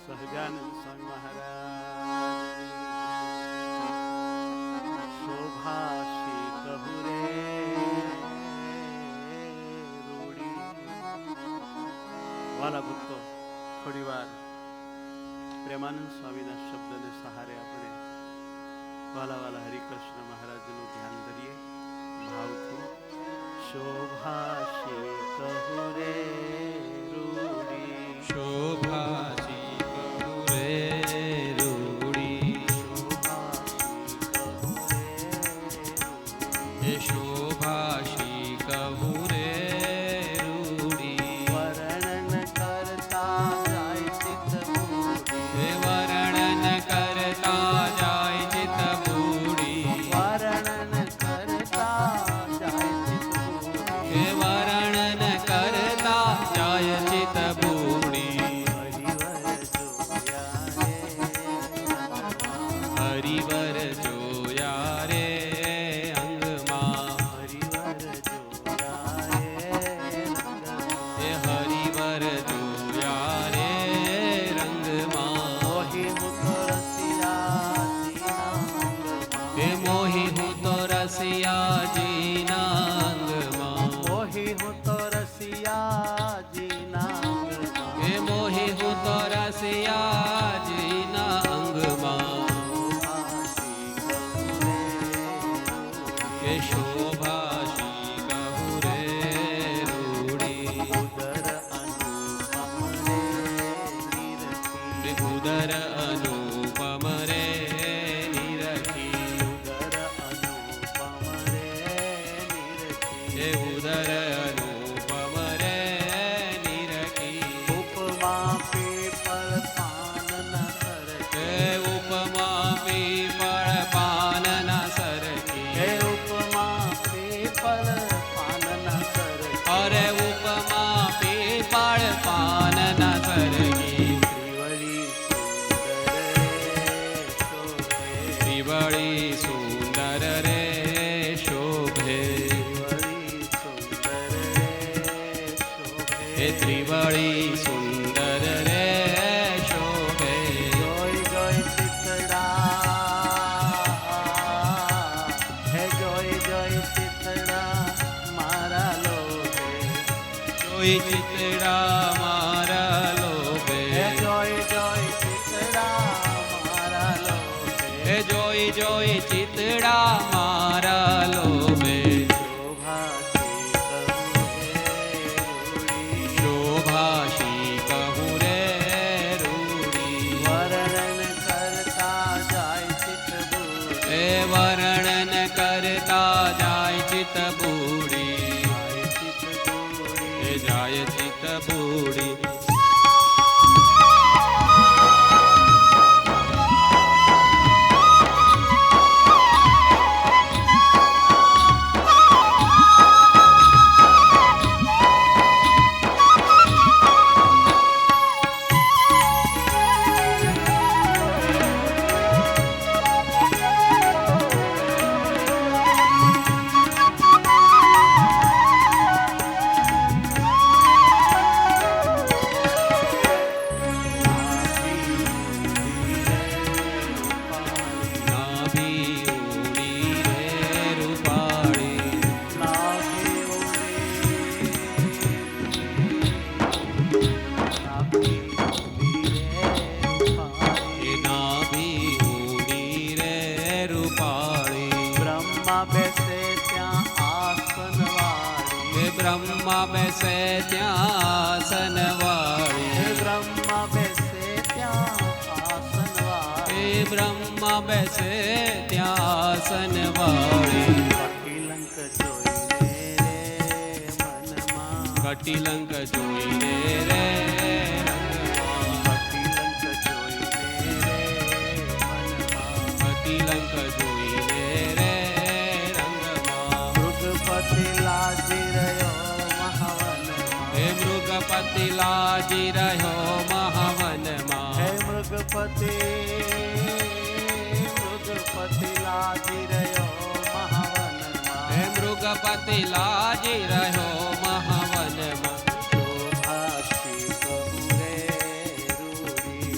સહજાનંદ સ્વામી મહારાજ શોભાશી કહું રે રૂડી. વાલા ભક્તો, થોડી વાર પ્રેમાનંદ સ્વામીના શબ્દને સહારે આપણે વાલા વાલા હરિકૃષ્ણ મહારાજનું ધ્યાન કરીએ ભાવથી. શોભાશી કહું રે રૂડી, શોભાશી કહું રે રૂડી, શોભાશી કહું રે રૂડી. વર્ણન કરતા જાય ચિત્ત બુડી, વર્ણન કરતા જાય ચિત્ત બુડી, વર્ણન કરતા જાય ચિત્ત બુડી, વર્ણન કરતા જાય ચિત્ત બુડી. હરિવર જોયા રે હરિવર જોયા રે અંગમાં, હરિવર જોયા રે રંગમાં. એ હરિવર જોયા રે રંગમાં. મોહી હું તો રસિયાજીના અંગમાં, એ મોહી હું તો રસિયાજીના અંગમાં, મોહી હું તો રસિયાજીના અંગમાં. એ મોહી હું તો રસિયાજીના અંગમાં. કે શોભાશી કહું રે રૂડી, ઉદર અનુપમ રે નિરખી, ઉદર અનુપમ રે નિરખી, ઉદર અનુપમ રે નિરખી. એ ઉદર અનુપમ રે નિરખી. ઉપમા પીપળ પાન ન સરખી, એ ઉપમા પીપળ પાન ના સરખી, હે ઉપમા પીપળ પાન ન સરખી. અરે ઉપમા પીપળ પાન ના સરખી. ત્રિવળી સુંદર રે શોભે, ત્રિવળી સુંદર રે શોભે. ત્રિવળી સુંદર રે શોભે. જોઈ જોઈ ચિતડા, હે જોઈ જોઈ ચિતડા મારા લોભે, જોઈ ચિતડા મારા લોભે, હે જોઈ જોઈ ચિતડા મારા લોભે. એ જોઈ જોઈ ચિતડા મારા લોભે. શોભાશી કહું રે રૂડી, શોભાશી કહું રે રૂડી. વર્ણન કરતા જાય ચિત્ત બુડી, એ વર્ણન કરતા જાય ચિત્ત બુડી, જાય ચિત્ત બુડી. એ જાય ચિત્ત બુડી. નાભી ઉડી રે રૂપાળી, નાભી ઉડી, નાભી ઉડી રે રૂપાળી. એ નાભી ઉડી રે રૂપાળી. બ્રહ્મા બેસે ત્યાં આસન વાળી, એ બ્રહ્મા બેસે ત્યાં આસનવાળી, હે બ્રહ્મા બેસે ત્યાં આસન વાળી. એ બ્રહ્મા બેસે ત્યાં આસનવાળી. કટિલંક જોઈને રે મનમાં, કટિલંક જોઈને રે રંગમાં, કટિલંક જોઈને રે મનમાં. કટિલંક જોઈને રે રંગમાં. મૃગપતિ લાજી રહ્યો મહાવનમાં, હે મૃગપતિ લાજી રહ્યો મહાવનમાં, હે મૃગપતિ, મૃગપતિ લાજી રહ્યો મહાવનમાં. હે મૃગપતિ લાજી રહ્યો મહાવનમાં. શોભાશી કહું રે રૂડી,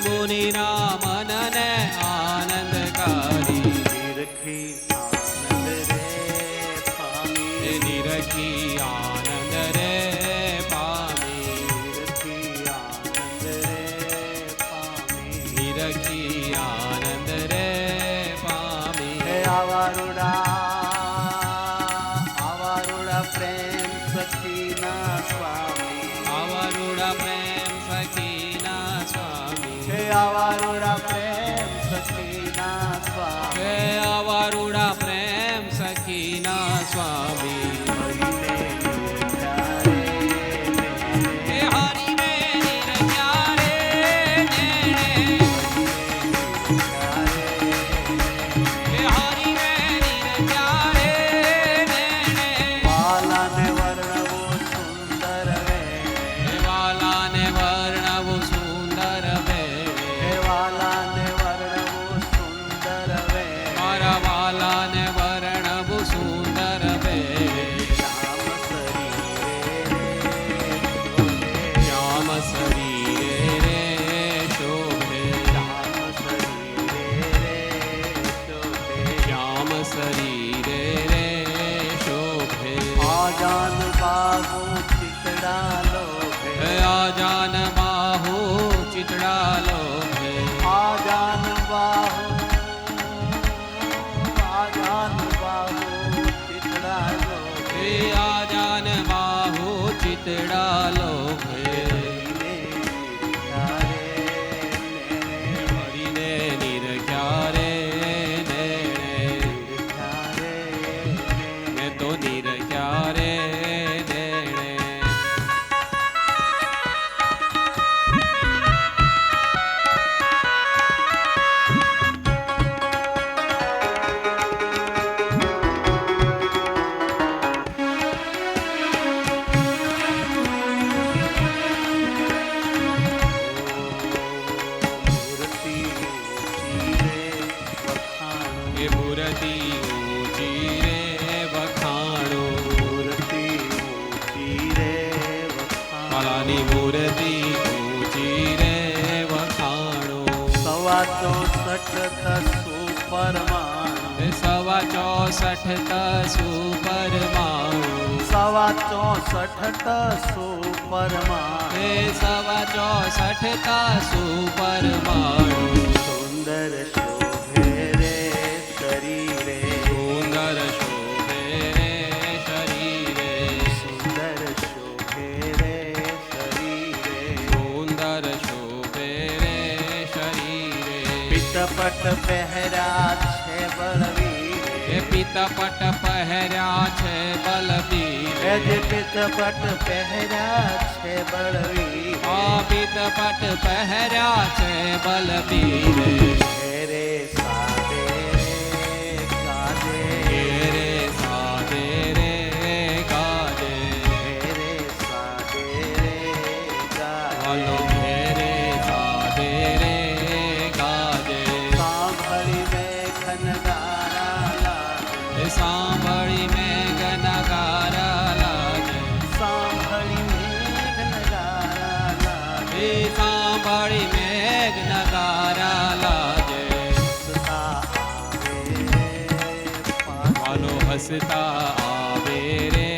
મુનિના મનને આનંદકારી નિરખી આનંદ રે પામી નિરખી આનંદ રે પામી નિરખી આનંદ રે પામી નિરખી આનંદ રે પામી હે આવારુડા પ્રેમ સખીના સ્વામી આવારૂડા પ્રેમ સખીના સ્વામી હે આવારુડા પ્રેમ સખીના સ્વામી હે આવારૂડા પ્રેમ સખીના સ્વામી હરિને નિરખ્યા હે હરિને નિરખ્યા રે નેણે હે હરિને નિરખ્યા રે નેણે વાલાને વર્ણવો સુંદર વે હે વાલાને વર્ણવું સુંદર વે હે વાલાને વર્ણવો સુંદર વે મારા વાલાને વર્ણવું સુંદર વે શ્યામ શરીરે રે શોભે. શ્યામ શરીરે રે શોભે આજાન બાહુ ચિતડા લોભે હે આજાન બાહુ ચિતડા લોભે આજાન બાહુ ચિતડા લોભે હે આજાન બાહુ ચિતડા લોભે હરિને નિરખ્યા રે નેણે મેં તો નિરખ્યા રે નેણે એ મૂર્તિ ઊંચી રે વખાણો કાલાની મૂર્તિ ઊંચી રે વખાણો સવા 64 સુપરમાણુ એ 64 સુપરમાણુ સવા 64 સુપરમાણુ એ 64 સુપરમાણુ સુંદર શોભે રે શરીરે સુંદર શોભે રે શરીરે સુંદર શોભે રે શરીરે સુંદર શોભે રે શરીરે પિત્તપટ પહેર્યા છે બળવીર એ પિત્તપટ પહેર્યા છે બલબીર એ જે પિત્તપટ પહેર્યા છે બળવીર આ પિત્તપટ પહેર્યા છે બલબીર ઘેરે સાદે રે કાજે ઘેરે સાદે રે ગાજે ઘેરે સાદે રે વાલો ગાજે ઘેરે સાદે રે ગાજે સાંભળી મેઘનગારા લાગે સાંભળી મેઘ નગારા લાગે સાંભળી મેઘનગારા લાગે એ સાંભળી મેઘ નગારા લાગે હસતા આવે રે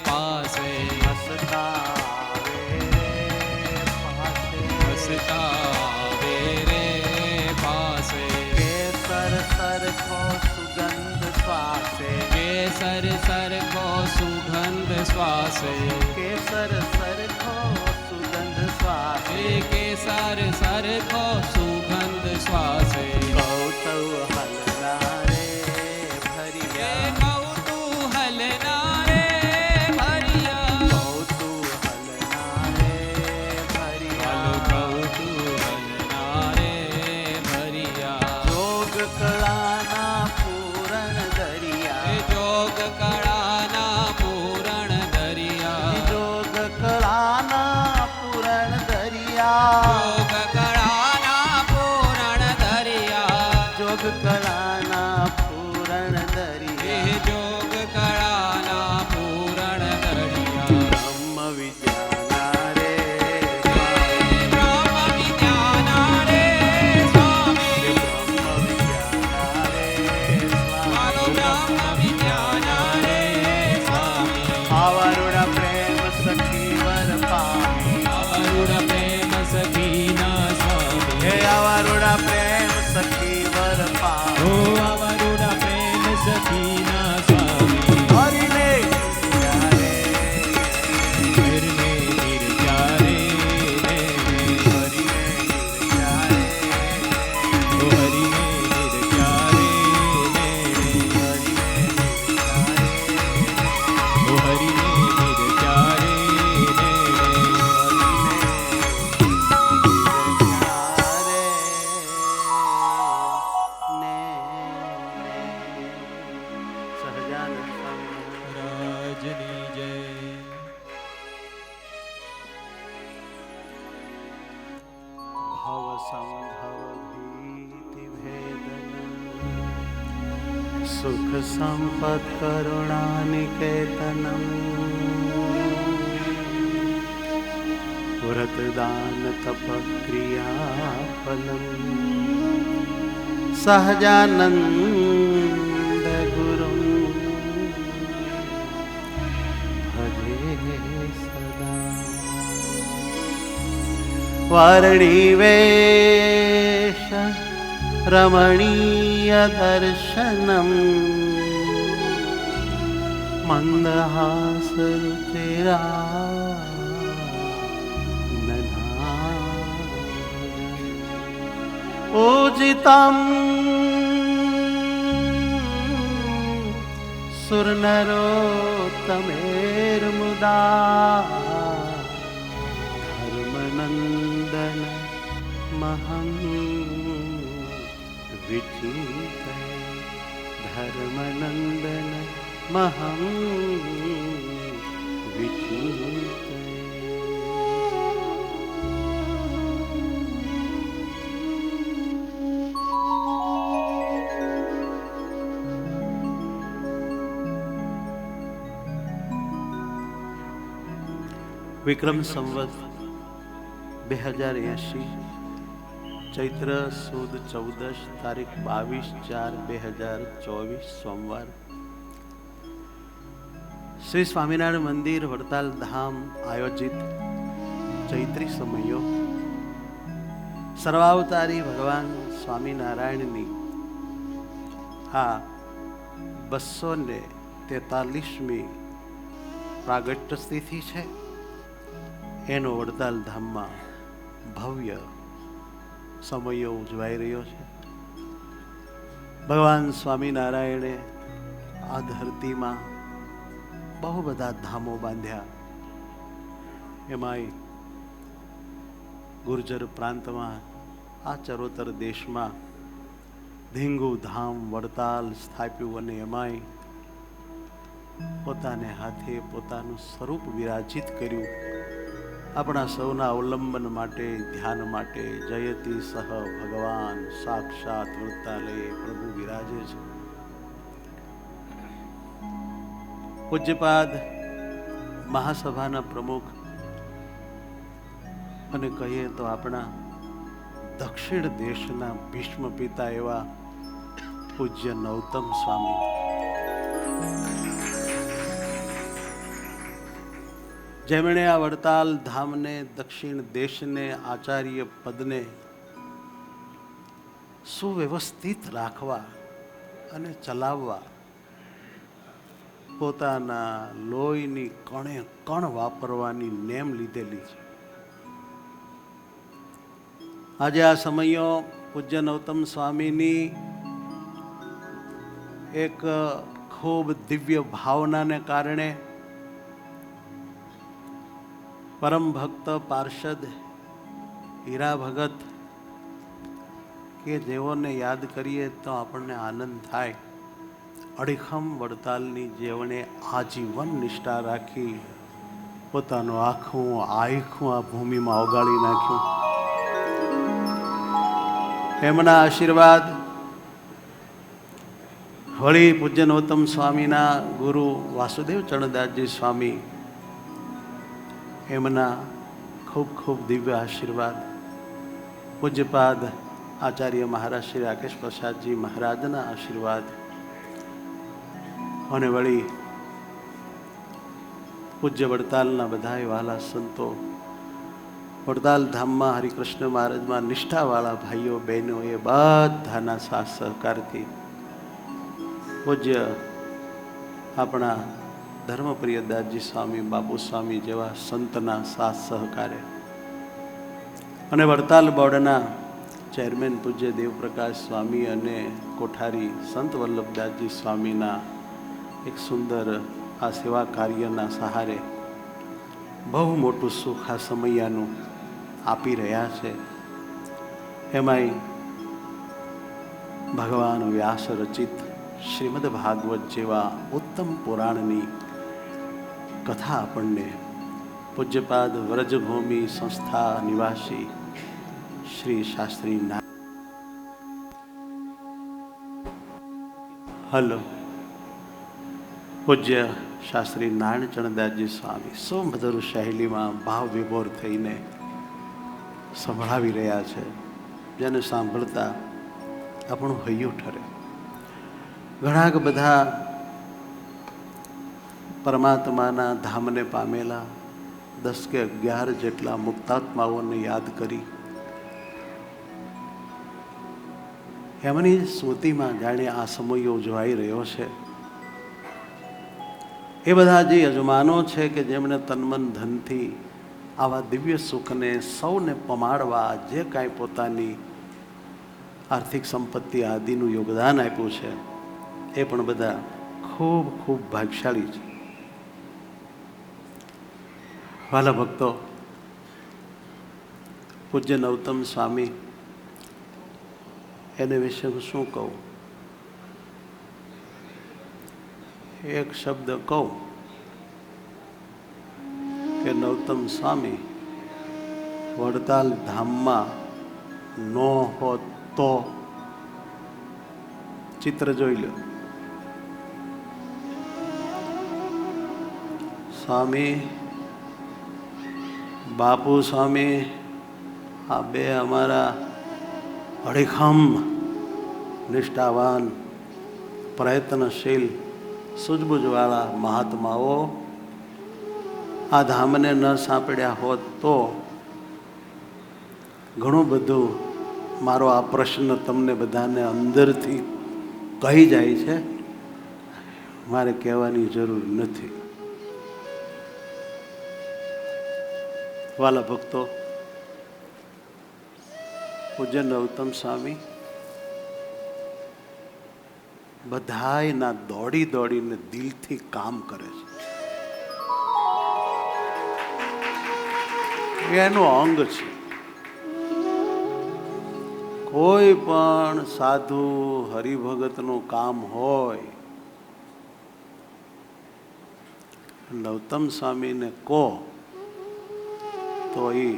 પાસે વાલો હસતા આવે રે પાસે હસતા આવે રે પાસે કેસર સરખો સુગંધ શ્વાસે કેસર સરખો સુગંધ શ્વાસે એ કેસર સરખો સુગંધ શ્વાસે કૌતવ હલના રે એ ભરિયા કૌતૂહલ ના રે ભરિયા કૌતૂહલ ના રે વાલો ભરિયા કૌતૂહલ ના રે ભરિયા જોગ કળાના પૂરણ દરિયા એ જોગ કળાના પૂરણ દરિયા જોગ કળાના પૂરણ દરિયા જોગ કળાના પૂરણ દરિયા જોગ કળાના પૂરણ એ દરિયા જોગ કળાના પૂરણ દરિયા બ્રહ્મ વિદ્યાના રે બ્રહ્મ વિદ્યાના રે સુખ સંપદ કરુણાનિકેતનમ વ્રતદાન તપ ક્રિયા ફલમ સહજાનંદ ગુરુ ભજે સદા વારણી વેશ રમણીય દર્શનમ મંદહાસ રુચિરા પૂજિતમ સુરનરોત્તમેર્મુદા ધર્મનંદન મહં વિચિંતય ધર્મનંદન મહં વિચિંતય. વિક્રમ સંવત 2080 ચૈત્ર સુદ 14 તારીખ 22/4/2024 સોમવાર. શ્રી સ્વામિનારાયણ મંદિર વડતાલ ધામ આયોજિત ચૈત્રી સમયો સર્વાવતારી ભગવાન સ્વામિનારાયણની આ 243મી પ્રાગટ્ય તિથિ છે. એનો વડતાલ ધામમાં ભવ્ય સમયો ઉજવાઈ રહ્યો છે. ભગવાન સ્વામિનારાયણે આ ધરતીમાં બહુ બધા ધામો બાંધ્યા. એમાંય ગુર્જર પ્રાંતમાં આ ચરોતર દેશમાં ધીંગુ ધામ વડતાલ સ્થાપ્યું અને એમાંય પોતાને હાથે પોતાનું સ્વરૂપ વિરાજિત કર્યું. આપણા સૌના અવલંબન માટે ધ્યાન માટે જયતી સહ ભગવાન સાક્ષાત વૃત્તાલય પ્રભુ વિરાજે છે. પૂજ્યપાદ મહાસભાના પ્રમુખ અને કહીએ તો આપણા દક્ષિણ દેશના ભીષ્મ પિતા એવા પૂજ્ય નૌતમ સ્વામી, જેમણે આ વડતાલ ધામને દક્ષિણ દેશને આચાર્ય પદને સુવ્યવસ્થિત રાખવા અને ચલાવવા પોતાના લોહીની કણે કણ વાપરવાની નેમ લીધેલી છે. આજે આ સમયો પૂજ્ય નૌતમ સ્વામીની એક ખૂબ દિવ્ય ભાવનાને કારણે પરમ ભક્ત પાર્ષદ હીરા ભગત કે જેઓને યાદ કરીએ તો આપણને આનંદ થાય. અડીખમ વડતાલની જેઓને આજીવન નિષ્ઠા રાખી પોતાનું આખું આખું આ ભૂમિમાં ઓગાળી નાખ્યું. એમના આશીર્વાદ વળી પૂજ્ય નૌતમ સ્વામીના ગુરુ વાસુદેવ ચરણદાસજી સ્વામી, એમના ખૂબ ખૂબ દિવ્ય આશીર્વાદ, પૂજ્યપાદ આચાર્ય મહારાજ શ્રી રાકેશ પ્રસાદજી મહારાજના આશીર્વાદ અને વળી પૂજ્ય વડતાલના બધા વાલા સંતો, વડતાલ ધામમાં હરિકૃષ્ણ મહારાજમાં નિષ્ઠાવાળા ભાઈઓ બહેનો એ બધાના સાથ સહકારથી પૂજ્ય આપણા ધર્મપ્રિય દાસજી સ્વામી, બાપુ સ્વામી જેવા સંતના સાથ સહકારે અને વડતાલ બોર્ડના ચેરમેન પૂજ્ય દેવપ્રકાશ સ્વામી અને કોઠારી સંત વલ્લભદાસજી સ્વામીના એક સુંદર આ સેવા કાર્યના સહારે બહુ મોટું સુખ આ સમયાનું આપી રહ્યા છે. એમાંય ભગવાન વ્યાસ રચિત શ્રીમદ ભાગવત જેવા ઉત્તમ પુરાણની કથા આપણને પૂજ્યપાદ વ્રજભૂમિ સંસ્થા નિવાસી શ્રી શાસ્ત્રી હલો. પૂજ્ય શાસ્ત્રી નારાયણ ચરણદાસજી સ્વામી સુમધુર શૈલીમાં ભાવ વિભોર થઈને સંભળાવી રહ્યા છે, જેને સાંભળતા આપણું હૈયું ઠરે. ઘણા બધા પરમાત્માના ધામને પામેલા 10 કે 11 જેટલા મુક્તાત્માઓને યાદ કરી એમની સ્મૃતિમાં જાણે આ સમય ઉજવાઈ રહ્યો છે. એ બધા જે યજમાનો છે કે જેમણે તનમન ધનથી આવા દિવ્ય સુખને સૌને પમાડવા જે કાંઈ પોતાની આર્થિક સંપત્તિ આદિનું યોગદાન આપ્યું છે, એ પણ બધા ખૂબ ખૂબ ભાગ્યશાળી છે. વાલા ભક્તો, પૂજ્ય નવતમ સ્વામી, એને વિશે હું શું કહું? એક શબ્દ કહું કે નવતમ સ્વામી વડતાલ ધામમાં નો હોત તો ચિત્ર જોઈ લો. સ્વામી બાપુ સ્વામી આ બે અમારા અડીખમ નિષ્ઠાવાન પ્રયત્નશીલ સૂઝબૂઝવાળા મહાત્માઓ આ ધામને ન સાંપડ્યા હોત તો ઘણું બધું મારો આ પ્રશ્ન તમને બધાને અંદરથી કહી જાય છે, મારે કહેવાની જરૂર નથી. વાલા ભક્તો, પૂજ્ય નવતમ સ્વામી બધાયના દોડી દોડીને દિલથી કામ કરે છે, એનું અંગ છે. કોઈ પણ સાધુ હરિભગતનું કામ હોય, નવતમ સ્વામીને કહો તો એ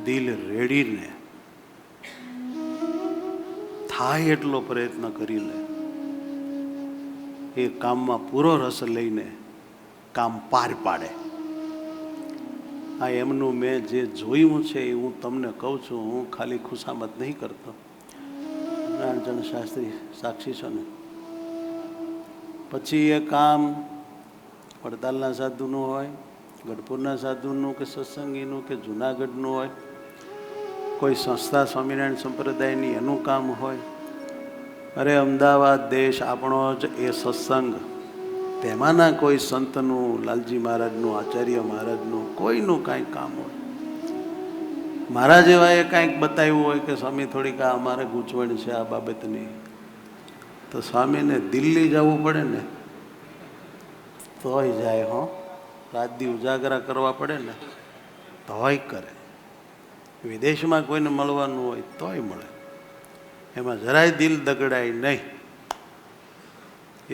દિલ રેડીને થાય એટલો પ્રયત્ન કરી લે, એ કામમાં પૂરો રસ લઈને કામ પાર પાડે. આ એમનું મેં જે જોયું છે એ હું તમને કહું છું, હું ખાલી ખુશામત નહીં કરતો. નારાયણ શાસ્ત્રી સાક્ષી છો ને. પછી એ કામ વડતાલના સાધુનું હોય, ગઢપુરના સાધુનું કે સત્સંગીનું કે જુનાગઢનું હોય, કોઈ સંસ્થા સ્વામિનારાયણ સંપ્રદાયની એનું કામ હોય, અરે અમદાવાદ દેશ આપણો જ એ સત્સંગ, તેમાંના કોઈ સંતનું, લાલજી મહારાજનું, આચાર્ય મહારાજનું, કોઈનું કાંઈક કામ હોય, મારા જેવા એ કાંઈક બતાવ્યું હોય કે સ્વામી થોડીક આ અમારે ગૂંચવણ છે આ બાબતની, તો સ્વામીને દિલ્હી જવું પડે ને તોય જાય. હો, રાત દી ઉજાગરા કરવા પડે ને તોય કરે. વિદેશમાં કોઈને મળવાનું હોય તોય મળે, એમાં જરાય દિલ દગડાય નહીં.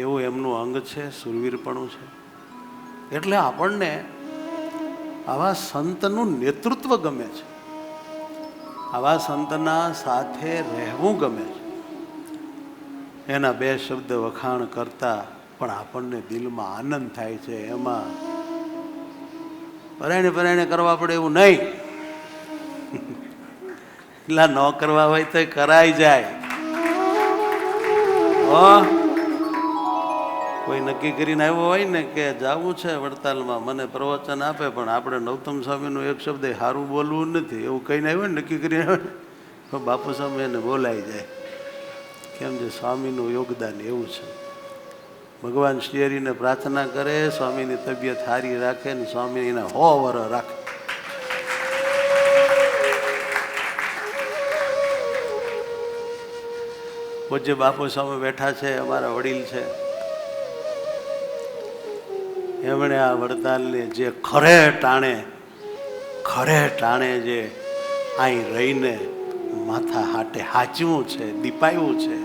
એવું એમનું અંગ છે, સુરવીરપણું છે. એટલે આપણને આવા સંતનું નેતૃત્વ ગમે છે, આવા સંતના સાથે રહેવું ગમે છે. એના બે શબ્દ વખાણ કરતા પણ આપણને દિલમાં આનંદ થાય છે. એમાં પરાયણે કરવા પડે એવું નહીં. એટલા ન કરવા હોય તો કરાઈ જાય. કોઈ નક્કી કરીને આવ્યો હોય ને કે જવું છે વડતાલમાં, મને પ્રવચન આપે, પણ આપણે નવતમ સ્વામીનું એક શબ્દ સારું બોલવું નથી, એવું કહીને આવ્યો ને, નક્કી કરીને આવ્યો ને, બાપુ સ્વામી એને બોલાઈ જાય. કેમ છે? સ્વામીનું યોગદાન એવું છે. ભગવાન શ્રી હરિને પ્રાર્થના કરે, સ્વામીની તબિયત સારી રાખે ને સ્વામી એને 100 વર્ષ રાખે. પૂજ્ય બાપુ સ્વામી બેઠા છે, અમારા વડીલ છે. એમણે આ વડતાલને જે ખરે ટાણે જે અહીં રહીને માથા હાટે હાચવું છે, દીપાયું છે,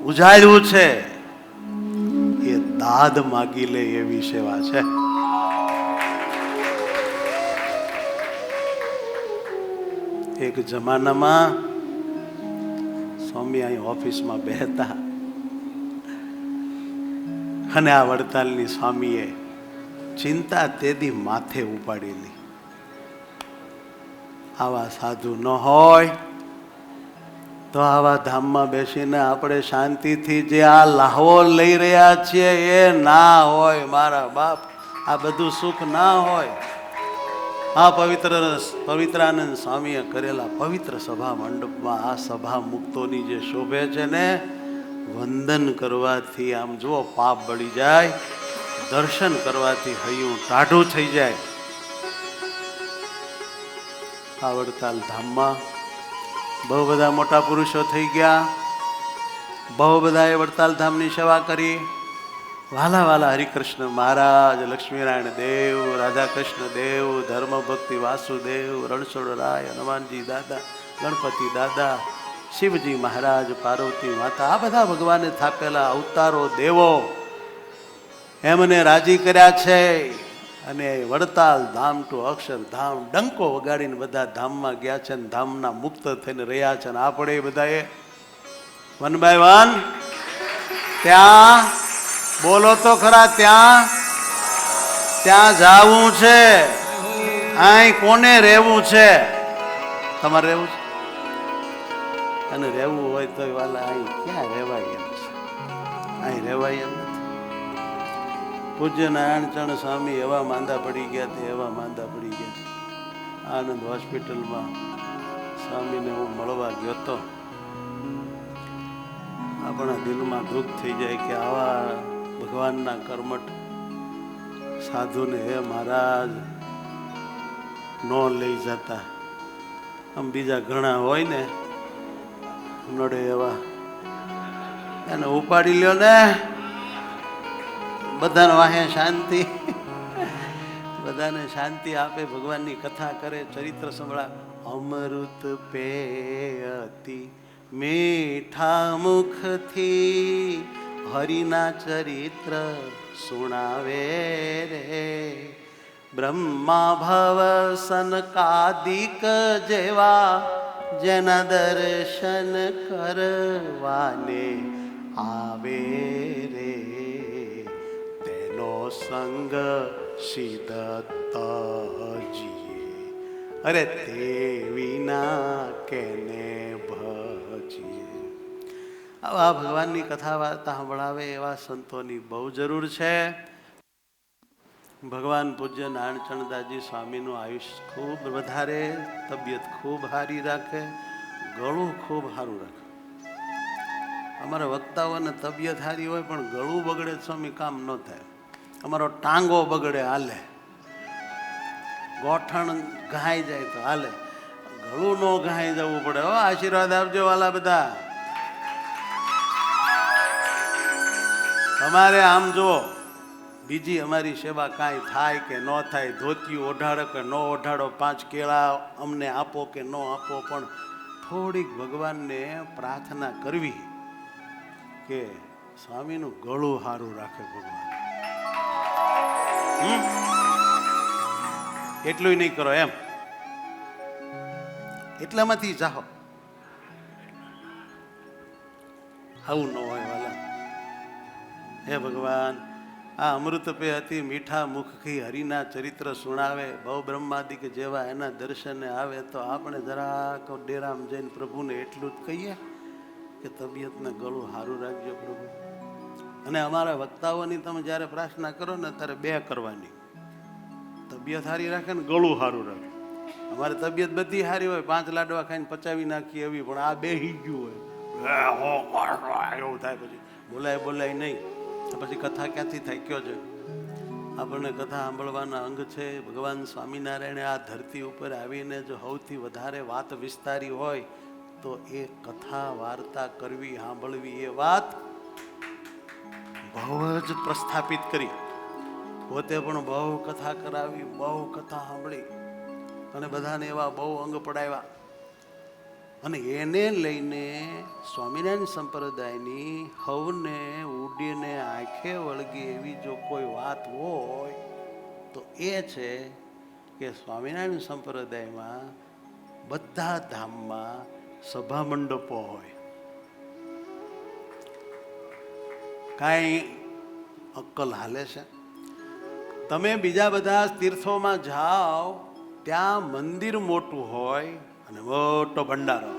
ઉજાડ્યું છે, એ દાદ માગી લે એવી સેવા છે. એક જમાનામાં સ્વામી અહીં ઓફિસમાં બેહતા, અને આ વડતાલની સ્વામીએ ચિંતા તેદી માથે ઉપાડેલી. આવા સાધુ ન હોય તો આવા ધામમાં બેસીને આપણે શાંતિથી જે આ લાહવો લઈ રહ્યા છીએ એ ના હોય મારા બાપ. આ બધું સુખ ના હોય. આ પવિત્રાનંદ સ્વામીએ કરેલા પવિત્ર સભા મંડપમાં આ સભા મુક્તોની જે શોભે છે ને, વંદન કરવાથી આમ જુઓ પાપ બળી જાય, દર્શન કરવાથી હૈયું ટાઢું થઈ જાય. આ વડતાલ ધામમાં બહુ બધા મોટા પુરુષો થઈ ગયા. બહુ બધાએ વડતાલ ધામની સેવા કરી. વાલા વાલા હરિકૃષ્ણ મહારાજ, લક્ષ્મીનારાયણ દેવ, રાધાકૃષ્ણ દેવ, ધર્મ ભક્તિ વાસુદેવ, રણછોડરાય, હનુમાનજી દાદા, ગણપતિ દાદા, શિવજી મહારાજ, પાર્વતી માતા, આ બધા ભગવાને થાપેલા અવતારો દેવો એમને રાજી કર્યા છે. અને વડતાલ ધામ ટુ અક્ષરધામ ડંકો વગાડીને બધા ધામમાં ગયા છે, અને ધામના મુક્ત થઈને રહ્યા છે. અને આપણે બધાએ વન બાય વન ત્યાં બોલો તો ખરા, ત્યાં જાવું છે. અહીં કોને રહેવું છે? તમારે રહેવું છે? અને રહેવું હોય તો વાલા અહીં ક્યાં રહેવાય એમ છે? અહીં રહેવાય એમ નથી. પૂજ્ય નારાયણચરણ સ્વામી એવા માંદા પડી ગયા તે એવા માંદા પડી ગયા. આનંદ હોસ્પિટલમાં સ્વામીને હું મળવા ગયો હતો. આપણા દિલમાં દુઃખ થઈ જાય કે આવા ભગવાનના કર્મઠ સાધુને હે મહારાજ ન લઈ જતા. આમ બીજા ઘણા હોય ને નડે એવા, એને ઉપાડી લ્યો ને. બધાને વાહે શાંતિ, બધાને શાંતિ આપે, ભગવાનની કથા કરે, ચરિત્ર સંભળા. અમૃત પેયતી મીઠા મુખથી હરિના ચરિત્ર સુણાવે રે. બ્રહ્મા ભવ સનકાદિક જેવા જેના દર્શન કરવાને આવે રે. તેનો સંગ સિદ્ધતજીએ, અરે તે વિના કેને ભજીએ. આવા ભગવાનની કથા વાર્તા સંભળાવે એવા સંતોની બહુ જરૂર છે. ભગવાન પૂજ્ય નારાયણચંદ્રદાસજી સ્વામીનું આયુષ્ય ખૂબ વધારે, તબિયત ખૂબ સારી રાખે, ગળું ખૂબ સારું રાખે. અમારા વક્તાઓને તબિયત સારી હોય પણ ગળું બગડે સ્વામી કામ ન થાય. અમારો ટાંગો બગડે હાલે, ગોઠણ ઘાઈ જાય તો હાલે, ગળું ન ઘાઈ જવું પડે. હો, આશીર્વાદ આપજો વાલા બધા. અમારે આમ જો બીજી અમારી સેવા કાંઈ થાય કે ન થાય, ધોતિયું ઓઢાડો કે ન ઓઢાડો, 5 કેળા અમને આપો કે ન આપો, પણ થોડીક ભગવાનને પ્રાર્થના કરવી કે સ્વામીનું ગળું સારું રાખે ભગવાન. એટલું નહીં કરો એમ, એટલામાંથી જાઓ. આવું ન હોય વાલા. હે ભગવાન, આ અમૃત પે હતી મીઠા મુખથી હરિના ચરિત્ર સુણાવે, બહુ બ્રહ્માદિક જેવા એના દર્શને આવે. તો આપણે જરાક ડેરામ જઈને પ્રભુને એટલું જ કહીએ કે તબિયતને ગળું સારું રાખજો પ્રભુ. અને અમારા વક્તાઓની તમે જ્યારે પ્રાર્થના કરો ને ત્યારે 2 કરવાની, તબિયત સારી રાખે ને ગળું સારું રાખે. અમારે તબિયત બધી સારી હોય, 5 લાડવા ખાઈને પચાવી નાખીએ એવી, પણ આ બેહી ગયું હોય એવું થાય. પછી બોલાય નહીં, પછી કથા ક્યાંથી થાય? કયો છે આપણને કથા સાંભળવાના અંગ છે. ભગવાન સ્વામિનારાયણે આ ધરતી ઉપર આવીને જો સૌથી વધારે વાત વિસ્તારી હોય તો એ કથા વાર્તા કરવી, સાંભળવી, એ વાત બહુ જ પ્રસ્થાપિત કરી. પોતે પણ બહુ કથા કરાવી, બહુ કથા સાંભળી, અને બધાને એવા બહુ અંગ પડાવ્યા. અને એને લઈને સ્વામિનારાયણ સંપ્રદાયની હવને ઉડીને આંખે વળગી એવી જો કોઈ વાત હોય તો એ છે કે સ્વામિનારાયણ સંપ્રદાયમાં બધા ધામમાં સભા મંડપો હોય. કાંઈ અક્કલ હાલે છે. તમે બીજા બધા તીર્થોમાં જાઓ ત્યાં મંદિર મોટું હોય અને મોટો ભંડારો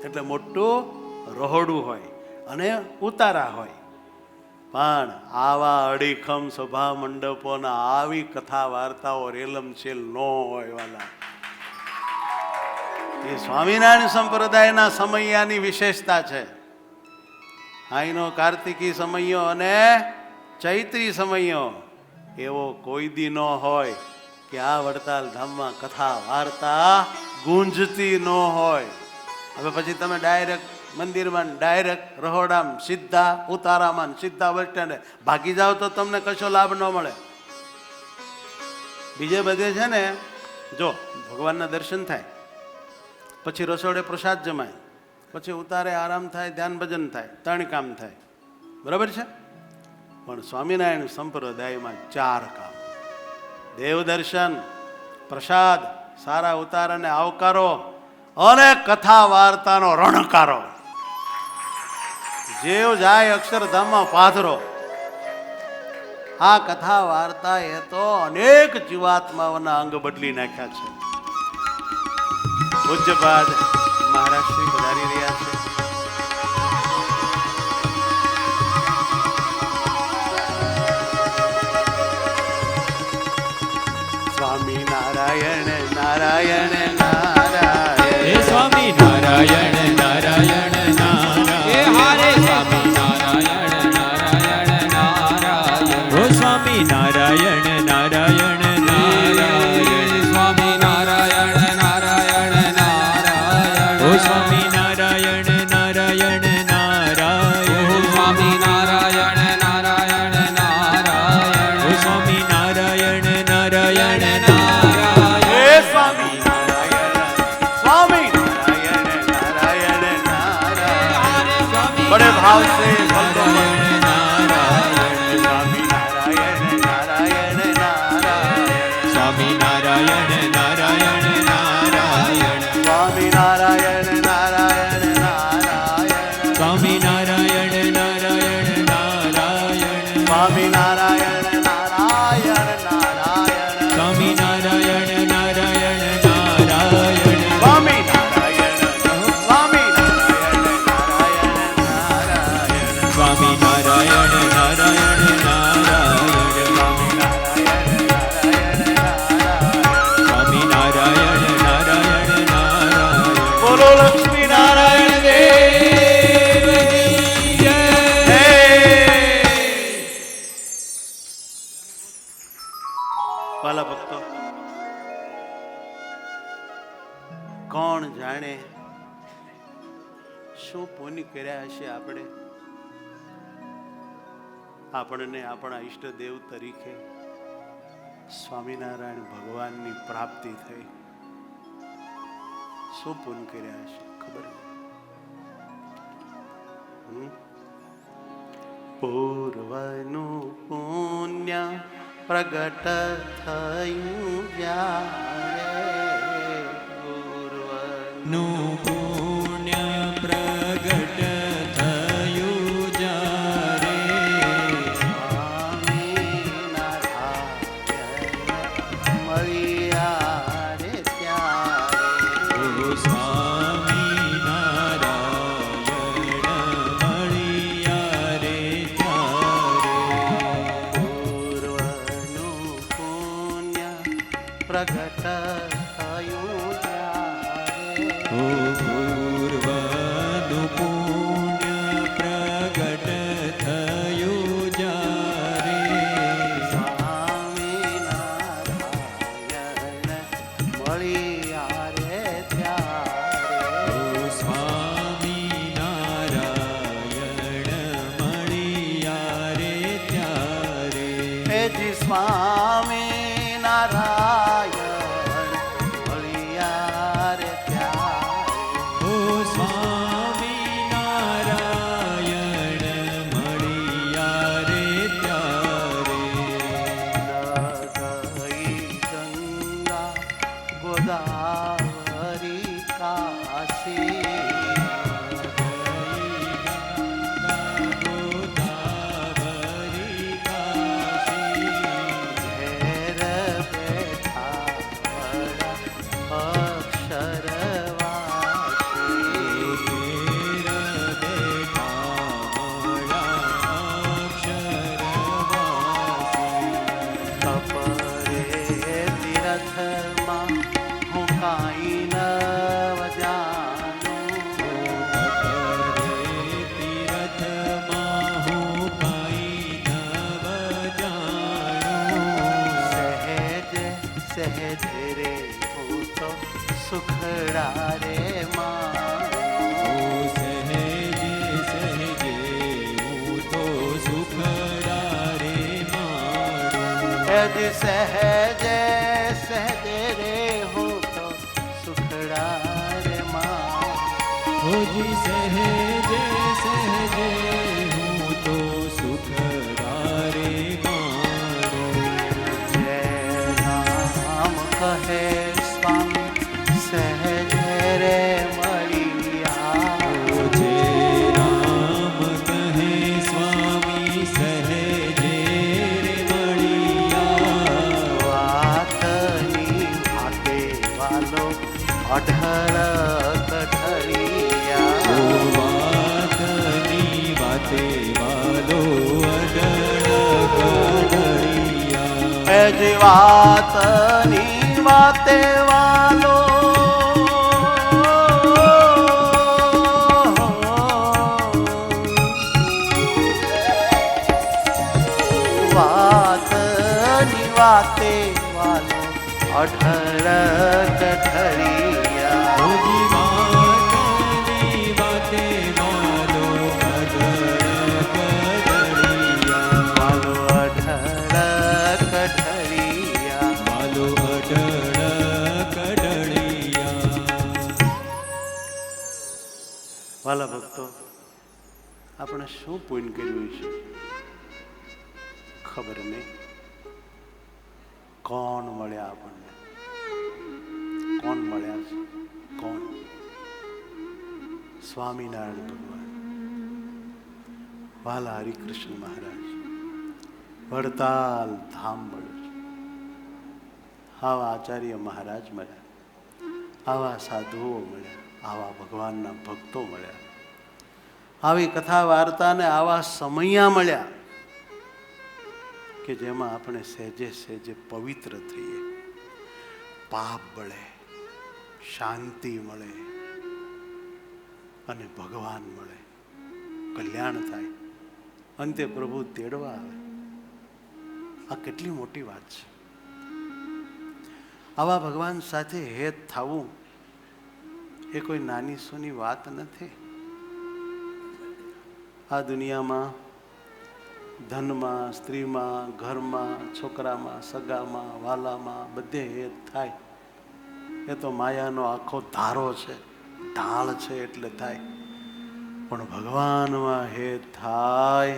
એટલે મોટું રહોડું હોય અને ઉતારા હોય, પણ આવા અડીખમ સભા મંડપોના આવી કથા વાર્તાઓ રેલમછેલ ન હોય વાલા. એ સ્વામિનારાયણ સંપ્રદાયના સમયાની વિશેષતા છે. અહીંનો કાર્તિકી સમયો અને ચૈત્રી સમયો એવો કોઈ દી ન હોય કે આ વડતાલ ધામમાં કથા વાર્તા ગુંજતી ન હોય. હવે પછી તમે ડાયરેક્ટ મંદિરમાં, ડાયરેક્ટ રહોડામાં, સીધા ઉતારામાં, સીધા બસ સ્ટેન્ડે ભાગી જાઓ તો તમને કશો લાભ ન મળે. બીજે બધે છે ને, જો ભગવાનના દર્શન થાય પછી રસોડે પ્રસાદ જમાય, પછી ઉતારે આરામ થાય, ધ્યાન ભજન થાય, 3 કામ થાય, બરાબર છે. પણ સ્વામિનારાયણ સંપ્રદાયમાં 4 કામ: દેવ દર્શન, પ્રસાદ, સારા ઉતારાને આવકારો અને કથા વાર્તાનો રણકારો. જેવ જાય અક્ષરધામમાં પાથરો. આ કથા વાર્તા એ તો અનેક જીવાત્માઓના અંગ બદલી નાખ્યા છે. પૂજ્યપાદ મહારાજ શ્રી પધારી રહ્યા છે. સ્વામી નારાયણ નારાયણ નારાયણ, હે સ્વામી નારાયણ નારાયણ નારાયણ, હે હારે સ્વામી નારાયણ નારાયણ નારાયણ, હો સ્વામી નારાયણ નારાયણ નારાયણ, સ્વામી નારાયણ નારાયણ નારાયણ, હો સ્વામી નારાયણ નારાયણ નારાયણ, સ્વામી નારાયણ નારાયણ નારાયણ, હો સ્વામી નારાયણ નારાયણ નારાયણ, હે સ્વામી નારાયણ સ્વામી નારાયણ નારાયણ નારાયણ, બड़े भाव से भक्तों में स्वामी नारायण नारायण नारायण, સ્વામી નારાયણ નારાયણ નારાયણ, स्वामी नारायण नारायण नारायण, સ્વામી નારાયણ નારાયણ નારાયણ, स्वामी नारायण नारायण नारायण, સ્વામી નારાયણ નારાયણ નારાયણ, स्वामी नारायण स्वामी नारायण नारायण नारायण, સ્વામી નારાયણ નારાયણ નારાયણ, स्वामी नारायण नारायण नारायण, સ્વામી નારાયણ નારાયણ નારાયણ, बोलो लक्ष्मी नारायण દેવની જય. વાલા ભક્તો, કોણ જાણે શું પુણ્ય કર્યા હશે આપણે, આપણને આપણા ઈષ્ટદેવ તરીકે સ્વામિનારાયણ ભગવાનની પ્રાપ્તિ થઈ. શું પુણ્ય કર્યા હશે ખબર નહીં? પૂર્વનું પુણ્ય પ્રગટ થયું જ્યારે, પૂર્વનું નું પુણ્ય પ્રગટ થયું જ્યારે, સ્વામિનારાયણ મળ્યા રે ત્યારે, ઓ સ્વામી નારાયણ મળ્યા રે ત્યારે, પૂર્વનું પુણ્ય પ્રગટ થયું ત્યારે, ઓ હેજી સહેજે સહેજે રે હું તો સુખડા રે માં. હોજી સહેજે સહેજે હું તો સુખદારે મારો. જય રામ કહે સ્વામી સહેજે રે મળિયા. જે રામ કહે સ્વામી સહેજે રે મળિયા. વાતની ભાગે વાલો અઢળ કઠળિયા. ઓ વાતની વાતે વાલો અડળ કડળિયા. એ જ વાતની વાતે વાલો વાતની વાતે વાલો અઢળ કઠળિયા. હોજી વાતની વાતે વાલો અડળ કડળિયા. વાલો અઢળ કઠળિયા. વાલો અડળ કડળિયા. વાલા ભક્તો, આપણે શું પુણ્ય કર્યું છે ખબર નહીં. કોણ મળ્યા આપણને? કોણ મળ્યા છે? કોણ? સ્વામિનારાયણ ભગવાન, વાલા હરિકૃષ્ણ મહારાજ, વડતાલ ધામ મળ્યું છે. આવા આચાર્ય મહારાજ મળ્યા, આવા સાધુઓ મળ્યા, આવા ભગવાનના ભક્તો મળ્યા, આવી કથા વાર્તાને આવા સમયા મળ્યા કે જેમાં આપણે સહેજે સહેજે પવિત્ર થઈએ, પાપ બળે, શાંતિ મળે અને ભગવાન મળે, કલ્યાણ થાય, અંતે પ્રભુ તેડવા આવે. આ કેટલી મોટી વાત છે. આવા ભગવાન સાથે હેત થવું એ કોઈ નાની સૂની વાત નથી. આ દુનિયામાં ધનમાં, સ્ત્રીમાં, ઘરમાં, છોકરામાં, સગામાં, વાલામાં બધે હેત થાય. એ તો માયાનો આખો ધારો છે, ઢાળ છે એટલે થાય. પણ ભગવાનમાં હેત થાય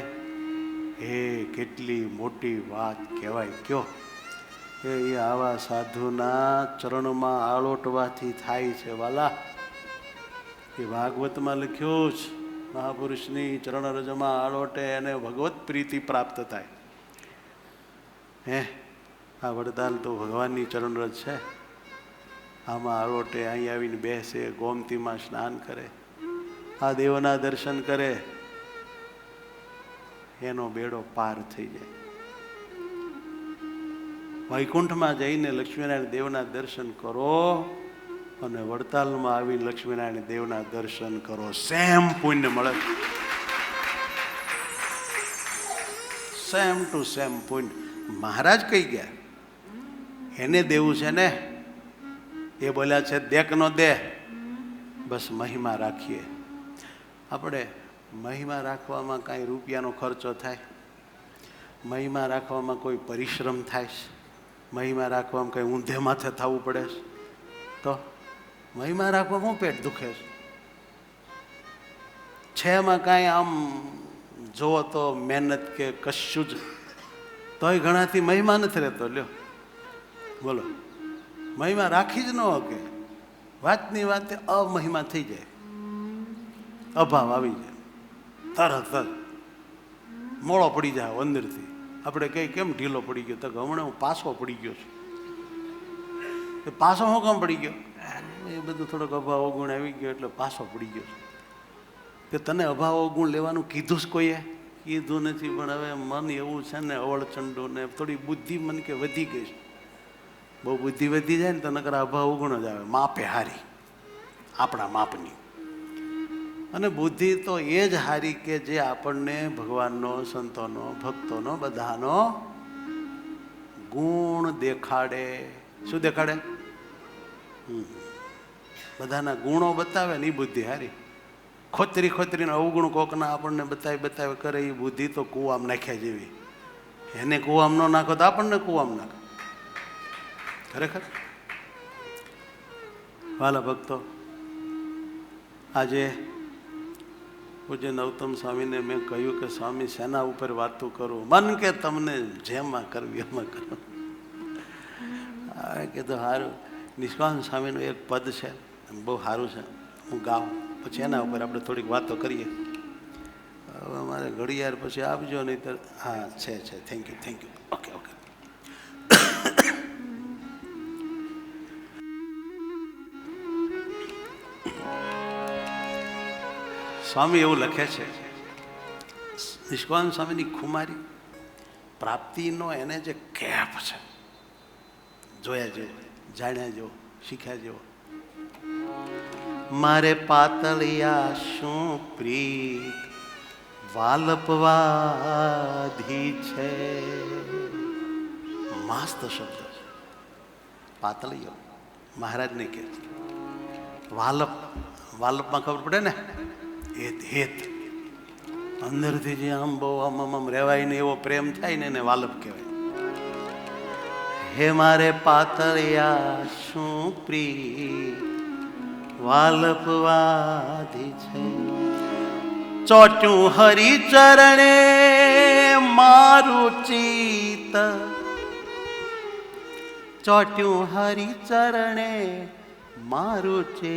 એ કેટલી મોટી વાત કહેવાય. કયો એ આવા સાધુના ચરણમાં આળોટવાથી થાય છે વાલા. એ ભાગવતમાં લખ્યું છે, મહાપુરુષની ચરણ રજમાં આળોટે અને ભગવત પ્રીતિ પ્રાપ્ત થાય. હે આ વડતાલ તો ભગવાનની ચરણ રજ છે. આમાં આળોટે અહીં આવીને બેસે, ગોમતીમાં સ્નાન કરે, આ દેવના દર્શન કરે, એનો બેડો પાર થઈ જાય. વૈકુંઠમાં જઈને લક્ષ્મીનારાયણ દેવના દર્શન કરો અને વડતાલમાં આવી લક્ષ્મીનારાયણ દેવના દર્શન કરો, સેમ પુણ્ય મળે. સેમ ટુ સેમ પુણ્ય. મહારાજ કહી ગયા એને દેવું છે ને, એ બોલ્યા છે દેખ નો દે, બસ મહિમા રાખીએ. આપણે મહિમા રાખવામાં કાંઈ રૂપિયાનો ખર્ચો થાય? મહિમા રાખવામાં કોઈ પરિશ્રમ થાય છે? મહિમા રાખવામાં કંઈ ઊંધે માથે થવું પડે છે? તો મહિમા રાખવામાં હું પેટ દુખે છે એમાં કાંઈ આમ જુઓ તો મહેનત કે કશું જ, તોય ઘણાથી મહિમા નથી રહેતો. લ્યો બોલો, મહિમા રાખી જ ન શકે. વાતની વાતે અમહિમા થઈ જાય, અભાવ આવી જાય, તરત જ મોળો પડી જાય અંદરથી. આપણે કઈ કેમ ઢીલો પડી ગયો? તો હમણાં હું પાછો પડી ગયો છું. પાછો હું કેમ પડી ગયો? એ બધું થોડોક અભાવ અવગુણ આવી ગયો એટલે પાછો પડી ગયો છું. કે તને અભાવ અવગુણ લેવાનું કીધું જ કોઈએ? કીધું નથી. પણ હવે મન એવું છે ને અવળચંડું ને થોડી બુદ્ધિ મન કે વધી ગઈ છે. બહુ બુદ્ધિ વધી જાય ને તો નકર અભાવ અવગુણ જ આવે. માપે હારી, આપણા માપની. અને બુદ્ધિ તો એ જ હારી કે જે આપણને ભગવાનનો, સંતોનો, ભક્તોનો બધાનો ગુણ દેખાડે. શું દેખાડે? બધાના ગુણો બતાવે ને એ બુદ્ધિ હારી. ખોતરીને અવગુણ કોકના આપણને બતાવી કરે એ બુદ્ધિ તો કૂવામાં નાખ્યા જેવી. એને કૂવામાં ન નાખો તો આપણને કૂવામાં નાખો. ખરેખર વાલા ભક્તો, આજે પૂજ્ય નવતમ સ્વામીને મેં કહ્યું કે સ્વામી શેના ઉપર વાતો કરું, મન કે તમને જેમાં કરવી એમાં કરો. કીધું સારું, નિષ્કાંત સ્વામીનું એક પદ છે બહુ સારું છે, હું ગાઉં પછી એના ઉપર આપણે થોડીક વાતો કરીએ. હવે અમારે ઘડિયાળ પછી આપજો નહીં તો. હા છે થેન્ક યુ. ઓકે. સ્વામી એવું લખે છે, નિષ્કાંત સ્વામીની ખુમારી પ્રાપ્તિનો એને જે કેપ છે, જોયા જેવો, જાણ્યા જેવો, શીખ્યા જેવો. મારે પાતળિયા શું પ્રીત વાલપવાધી છે. મસ્ત શબ્દ છે. પાતળિયો મહારાજને કે વાલપમાં ખબર પડે ને, હેત અંદરથી જે આમ બહુ આમ રહેવાય ને એવો પ્રેમ થાય ને એને વાલપ કહેવાય. હે મારે પાતળિયા શું પ્રિય વાલપવાધી છે. ચોટ્યું હરિચરણે મારું ચિત્ત, ચોટ્યું હરિચરણે મારું ચિત્ત,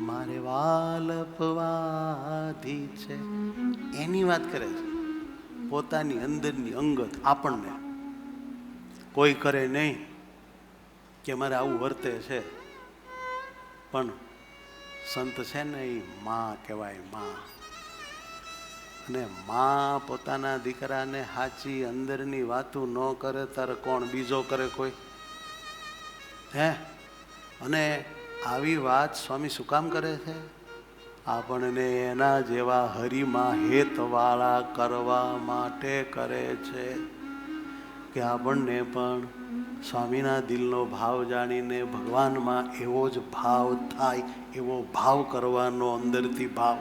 મારે વાલપવાધી છે. એની વાત કરે છે, પોતાની અંદરની અંગત આપણને. કોઈ કરે નહીં કે મારે આવું વર્તે છે, પણ સંત છે ને એ માં કહેવાય, માં. અને માં પોતાના દીકરાને સાચી અંદરની વાતો ન કરે ત્યારે કોણ બીજો કરે કોઈ? હે? અને આવી વાત સ્વામી શું કામ કરે છે? આપણને એના જેવા હરિમાં હેતવાળા કરવા માટે કરે છે કે આપણને પણ સ્વામીના દિલનો ભાવ જાણીને ભગવાનમાં એવો જ ભાવ થાય, એવો ભાવ કરવાનો અંદરથી ભાવ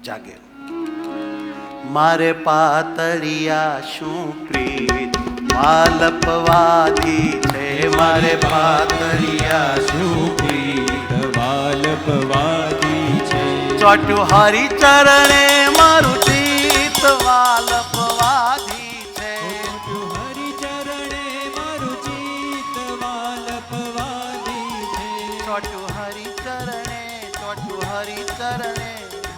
જાગે. મારે પાતળિયા શું પ્રીત વાલપવાધી છે. મારે પાતળિયા શું પ્રીત વાલપવાધી છે. ચોટ્યું હરિચરણે મારું ચિત્ત વાલપવાધી છે. ચોટ્યું હરિચરણે મારું ચિત્ત વાલપવાધી છે. ચોટ્યું હરિચરણે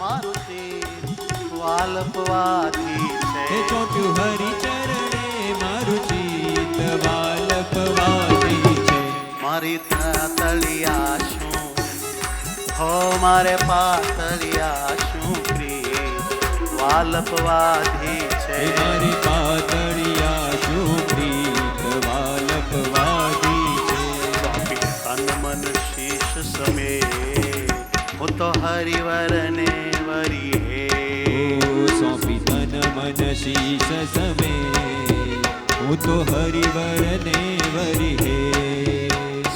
મારું ચિત્ત વાલપવાધી છે. ચોટ્યું હરિચરણે મારું ચિત્ત વાલપવાધી છે. મારી પાતળિયા શું, હો મારે પાતળિયા શું પ્રિય વાલપવાધી છે. મારી પાતળિયા શું પ્રિય વાલપવાધી છે. તન મન શીશ સમે હું તો હરિવરને વરી હે. સોંપી તન મન શીશ સમે હું તો હરિવરને વરી હે.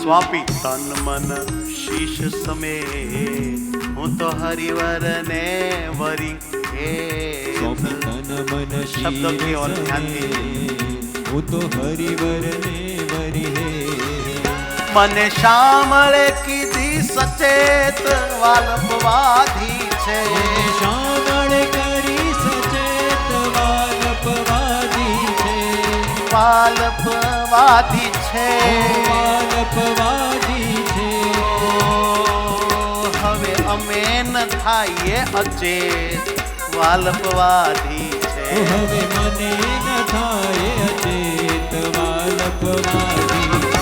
સ્વાપી તન મન શીશ સમે હું તો હરિવરને વરી હે. સ્વાપી તન મન શબ્દ की ओर ध्यान दीजिए. હું તો હરિવરને વરી હે. મને શામળે કીધી સચેત વાલપવાધી છે. શામળે કરી સચેત વાલપવાધી છે. વાલપવાધી છે. વાલપવાધી છે. હવે અમે ન થાઈએ અચેત વાલપવાધી છે. હવે મને ન થાય અચેત વાલપવાધી છે.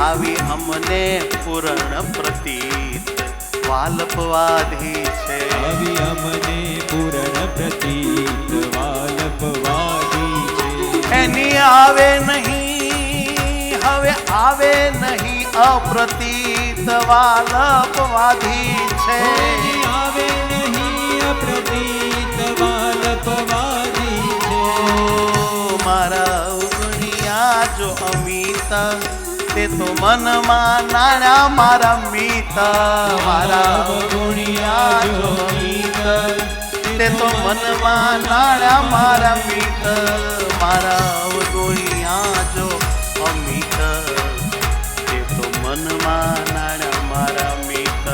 આવી અમને પૂર્ણ પ્રતીત વાલપવાધી છે. આવી અમને પૂર્ણ પ્રતીત વાલપવાધી છે. એની આવે નહીં, હવે આવે નહીં અપ્રતીત વાલપવાધી છે. આવે નહીં અપ્રતીત વાલપવાધી છે. મારા ઉગણિયા જો અમિત તે તો મનમાં નાણા મારા મિત. મારા ઉગણિયા જો અમિત તે તે તો મનમાં નાળ્યા મારા મીત, મારા અવગુણિયા જો અમિત, તે તો મનમાં નાળ્યા મારા મીત.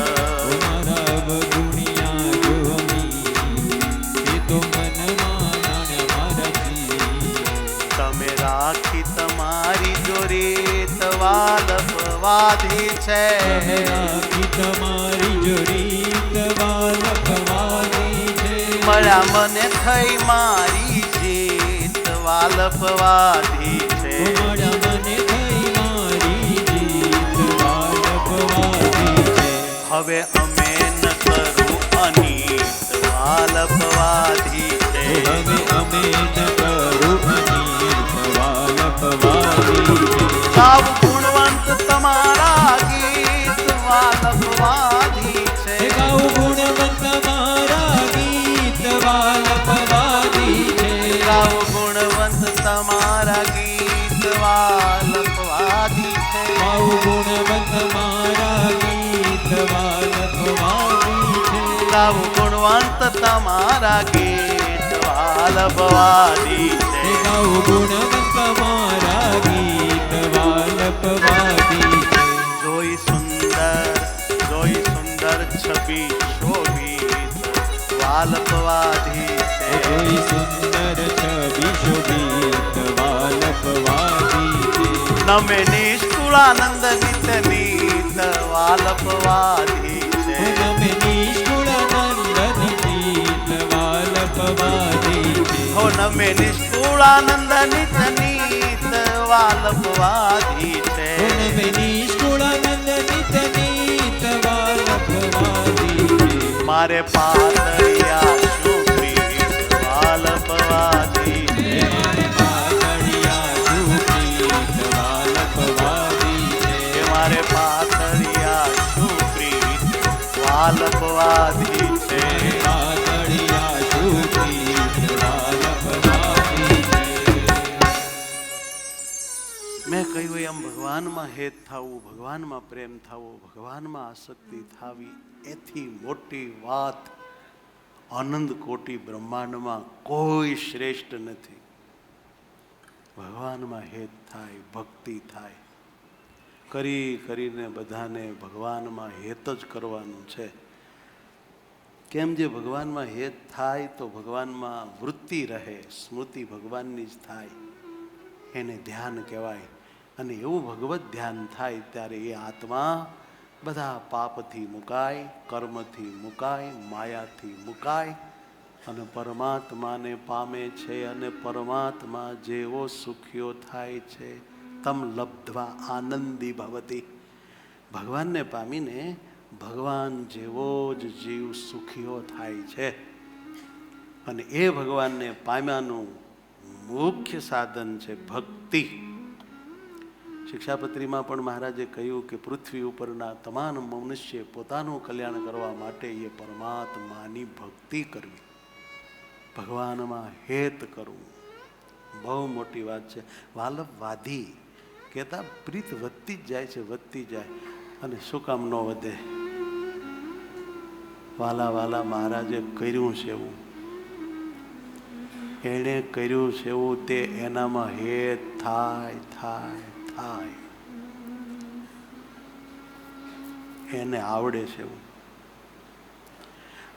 મારા અવગુણિયા જો અમી, એ તો મનમાં નાણ્યા મારા જી. તમે રાખી તમારી જોરી વાલપ વાધી છે, તમે રાખી તમારી જોરી વાલપ વાધી છે. મળ્યા મને થઈ મારી જીત વાલપ વાધી છે. મળ્યા મને થઈ મારી જીત વાલપ વાધી છે. હવે અમે ન કરું અનિત વાલપ વાધી છે. હવે અમે ન કરું અનિત વાલપ વાધી છે. સાવ ગુણવંત તમારા ગીત વાલપ વાધી છે. ગાઉ ગુણવંત મારા ગીત વાલપ વાધી છે. સાવ ગુણવંત તમારા ગીત વાલપ વાધી છે. ગાઉ ગુણવંત મારા ગીત વાલપ વાધી છે. સાવ ગુણવંત તમારા ગીત વાલપ વાધી છે. ગાઉ ગુણવંત મારા ગીત વાલપ વાધી છે. જોઈ સુંદર છબી શોભિત વાલપ વાધી છે. જોઈ સુંદર છબી શોભિત વાલપ વાધી છે. નમે નિષ્ઠુળાનંદ નિત નીત વાલપ વાધી છે. નમે નિષ્ઠુળાનંદ નીત વાલપ વાધી છે. હો નમે નિષ્ઠુળાનંદ નિત નીત વાલપ વાધી છે. નમે નિષ્ઠુળાનંદ નીત વાલપ વાધી છે. મારે પાતળિયા શું પ્રીત વાલપ વાધી છે. મારે પાતળિયા શું પ્રીત વાલપ વાધી છે. મારે પાતળિયા શું પ્રીત વાલપ વાધી છે. પાતળિયા શું પ્રીત વાલપ વાધી છે. મેં કહ્યું એમ ભગવાનમાં હેત થવું, ભગવાનમાં પ્રેમ થવો, ભગવાનમાં આસક્તિ થવી, એથી મોટી વાત આનંદ કોટી બ્રહ્માંડમાં કોઈ શ્રેષ્ઠ નથી. ભગવાનમાં હેત થાય, ભક્તિ થાય, કરીને બધાને ભગવાનમાં હેત જ કરવાનું છે. કેમ જે ભગવાનમાં હેત થાય તો ભગવાનમાં વૃત્તિ રહે, સ્મૃતિ ભગવાનની જ થાય, એને ધ્યાન કહેવાય. અને એવું ભગવત ધ્યાન થાય ત્યારે એ આત્મા બધા પાપથી મુકાય, કર્મથી મુકાય, માયાથી મુકાય અને પરમાત્માને પામે છે. અને પરમાત્મા જેવો સુખ્યો થાય છે, તમ લબ્ધવા આનંદી ભવતી. ભગવાનને પામીને ભગવાન જેવો જ જીવ સુખીઓ થાય છે. અને એ ભગવાનને પામ્યાનું મુખ્ય સાધન છે ભક્તિ. શિક્ષાપત્રીમાં પણ મહારાજે કહ્યું કે પૃથ્વી ઉપરના તમામ મનુષ્ય પોતાનું કલ્યાણ કરવા માટે એ પરમાત્માની ભક્તિ કરવી, ભગવાનમાં હેત કરવું બહુ મોટી વાત છે. વાલપ વાધી કહેતા પ્રીત વધતી જ જાય છે, વધતી જાય. અને શું કામ ન વધે? વાલા વાલા મહારાજે કર્યું છે એવું, એણે કર્યું છે એવું, તે એનામાં હેત થાય થાય થાય, એને આવડે છે એવું.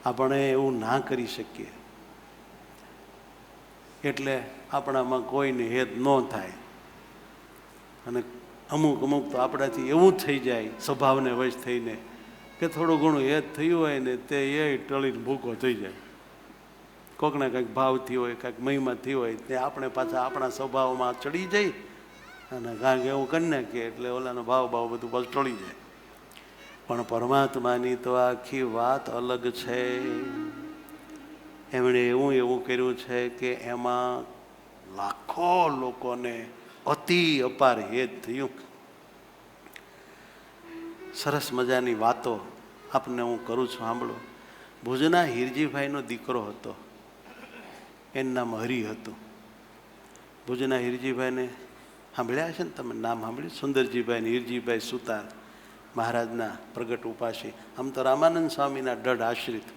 આપણે એવું ના કરી શકીએ એટલે આપણામાં કોઈને હેત ન થાય. અને અમુક તો આપણાથી એવું થઈ જાય સ્વભાવને વશ થઈને કે થોડું ઘણું હેત થયું હોય ને તે એ ટળીને ભૂકો થઈ જાય. કોકને કંઈક ભાવથી હોય, કંઈક મહિમાથી હોય, તે આપણે પાછા આપણા સ્વભાવમાં ચડી જઈ અને કારણ કે એવું કરી નાખીએ એટલે ઓલાનો ભાવ બધું પાછું ટળી જાય. પણ પરમાત્માની તો આખી વાત અલગ છે. એમણે એવું કર્યું છે કે એમાં લાખો લોકોને અતિ અપાર હેત થયું. સરસ મજાની વાતો આપને હું કરું છું, સાંભળો. ભુજના હિરજીભાઈનો દીકરો હતો, એનું નામ હરિ હતું. ભુજના હિરજીભાઈને સાંભળ્યા છે ને તમે? નામ સાંભળ્યું? સુંદરજીભાઈ ને હિરજીભાઈ સુતાર, મહારાજના પ્રગટ ઉપાસી. આમ તો રામાનંદ સ્વામીના દઢ આશ્રિત,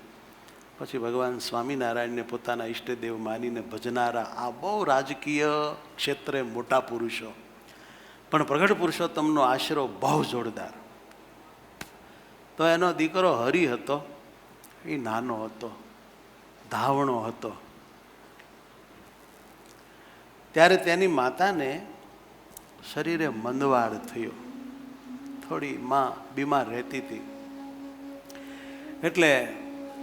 પછી ભગવાન સ્વામિનારાયણને પોતાના ઈષ્ટદેવ માનીને ભજનારા આ બહુ રાજકીય ક્ષેત્રે મોટા પુરુષો, પણ પ્રગટ પુરુષોત્તમનો આશરો બહુ જોરદાર. તો એનો દીકરો હરિ હતો, એ નાનો હતો, ધાવણો હતો. ત્યારે તેની માતાને શરીરે મંદવાડ થયો, થોડી માં બીમાર રહેતી હતી. એટલે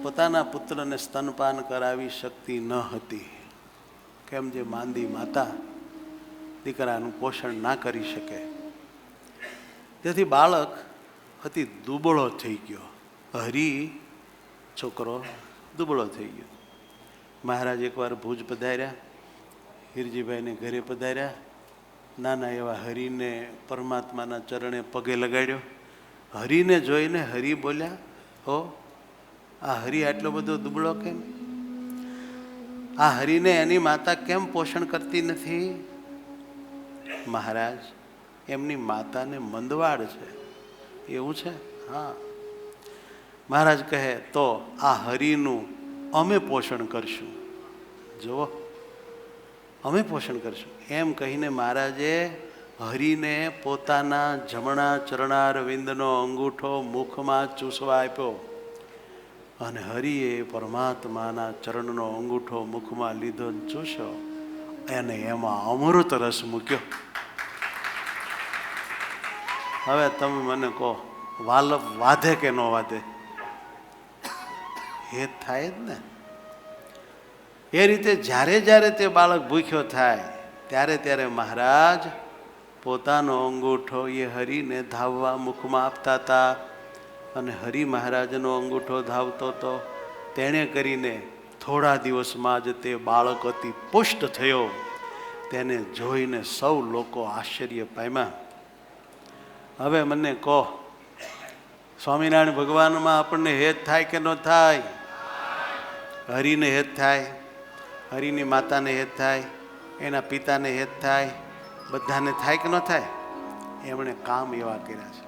પોતાના પુત્રને સ્તનપાન કરાવી શકતી ન હતી. કેમ જે માંદી માતા દીકરાનું પોષણ ના કરી શકે. તેથી બાળક અતિ દુબળો થઈ ગયો. હરિ છોકરો દુબળો થઈ ગયો. મહારાજ એકવાર ભુજ પધાર્યા, હિરજીભાઈને ઘરે પધાર્યા. નાના એવા હરિને પરમાત્માના ચરણે પગે લગાડ્યો. હરિને જોઈને હરિ બોલ્યા, હો આ હરિ આટલો બધો દુબળો કેમ? આ હરિને એની માતા કેમ પોષણ કરતી નથી? મહારાજ, એમની માતાને મંદવાડ છે. એવું છે? હા. મહારાજ કહે, તો આ હરિનું અમે પોષણ કરશું. જુઓ, અમે પોષણ કરશું. એમ કહીને મહારાજે હરિને પોતાના જમણા ચરણારવિંદનો અંગૂઠો મુખમાં ચૂસવા આપ્યો. અને હરિએ પરમાત્માના ચરણનો અંગૂઠો મુખમાં લીધો, ચૂસ્યો, અને એમાં અમૃત રસ મૂક્યો. હવે તમે મને કહો, વાલપ વાધે કે ન વાધે? હેત થાય જ ને. એ રીતે જ્યારે જ્યારે તે બાળક ભૂખ્યો થાય ત્યારે ત્યારે મહારાજ પોતાનો અંગૂઠો એ હરિને ધાવવા મુખમાં આપતા હતા. અને હરિ મહારાજનો અંગૂઠો ધાવતો હતો. તેણે કરીને થોડા દિવસમાં જ તે બાળક અતિ પુષ્ટ થયો. તેને જોઈને સૌ લોકો આશ્ચર્ય પામ્યા. હવે મને કહો, સ્વામિનારાયણ ભગવાનમાં આપણને હેત થાય કે ન થાય? હરિને હેત થાય, હરિની માતાને હેત થાય, એના પિતાને હેત થાય, બધાને થાય કે ન થાય? એમણે કામ એવા કર્યા છે.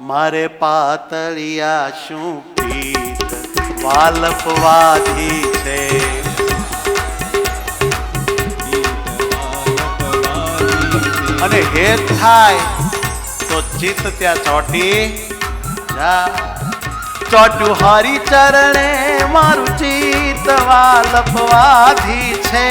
મારે પાતળિયા શું પીત વાલપવાધી છે, અને હેત થાય તો ચિત્ત ત્યાં ચોટી જા. ચોટ્યું હરિ ચરણે મારું ચિત્ત વાલપવાધી છે.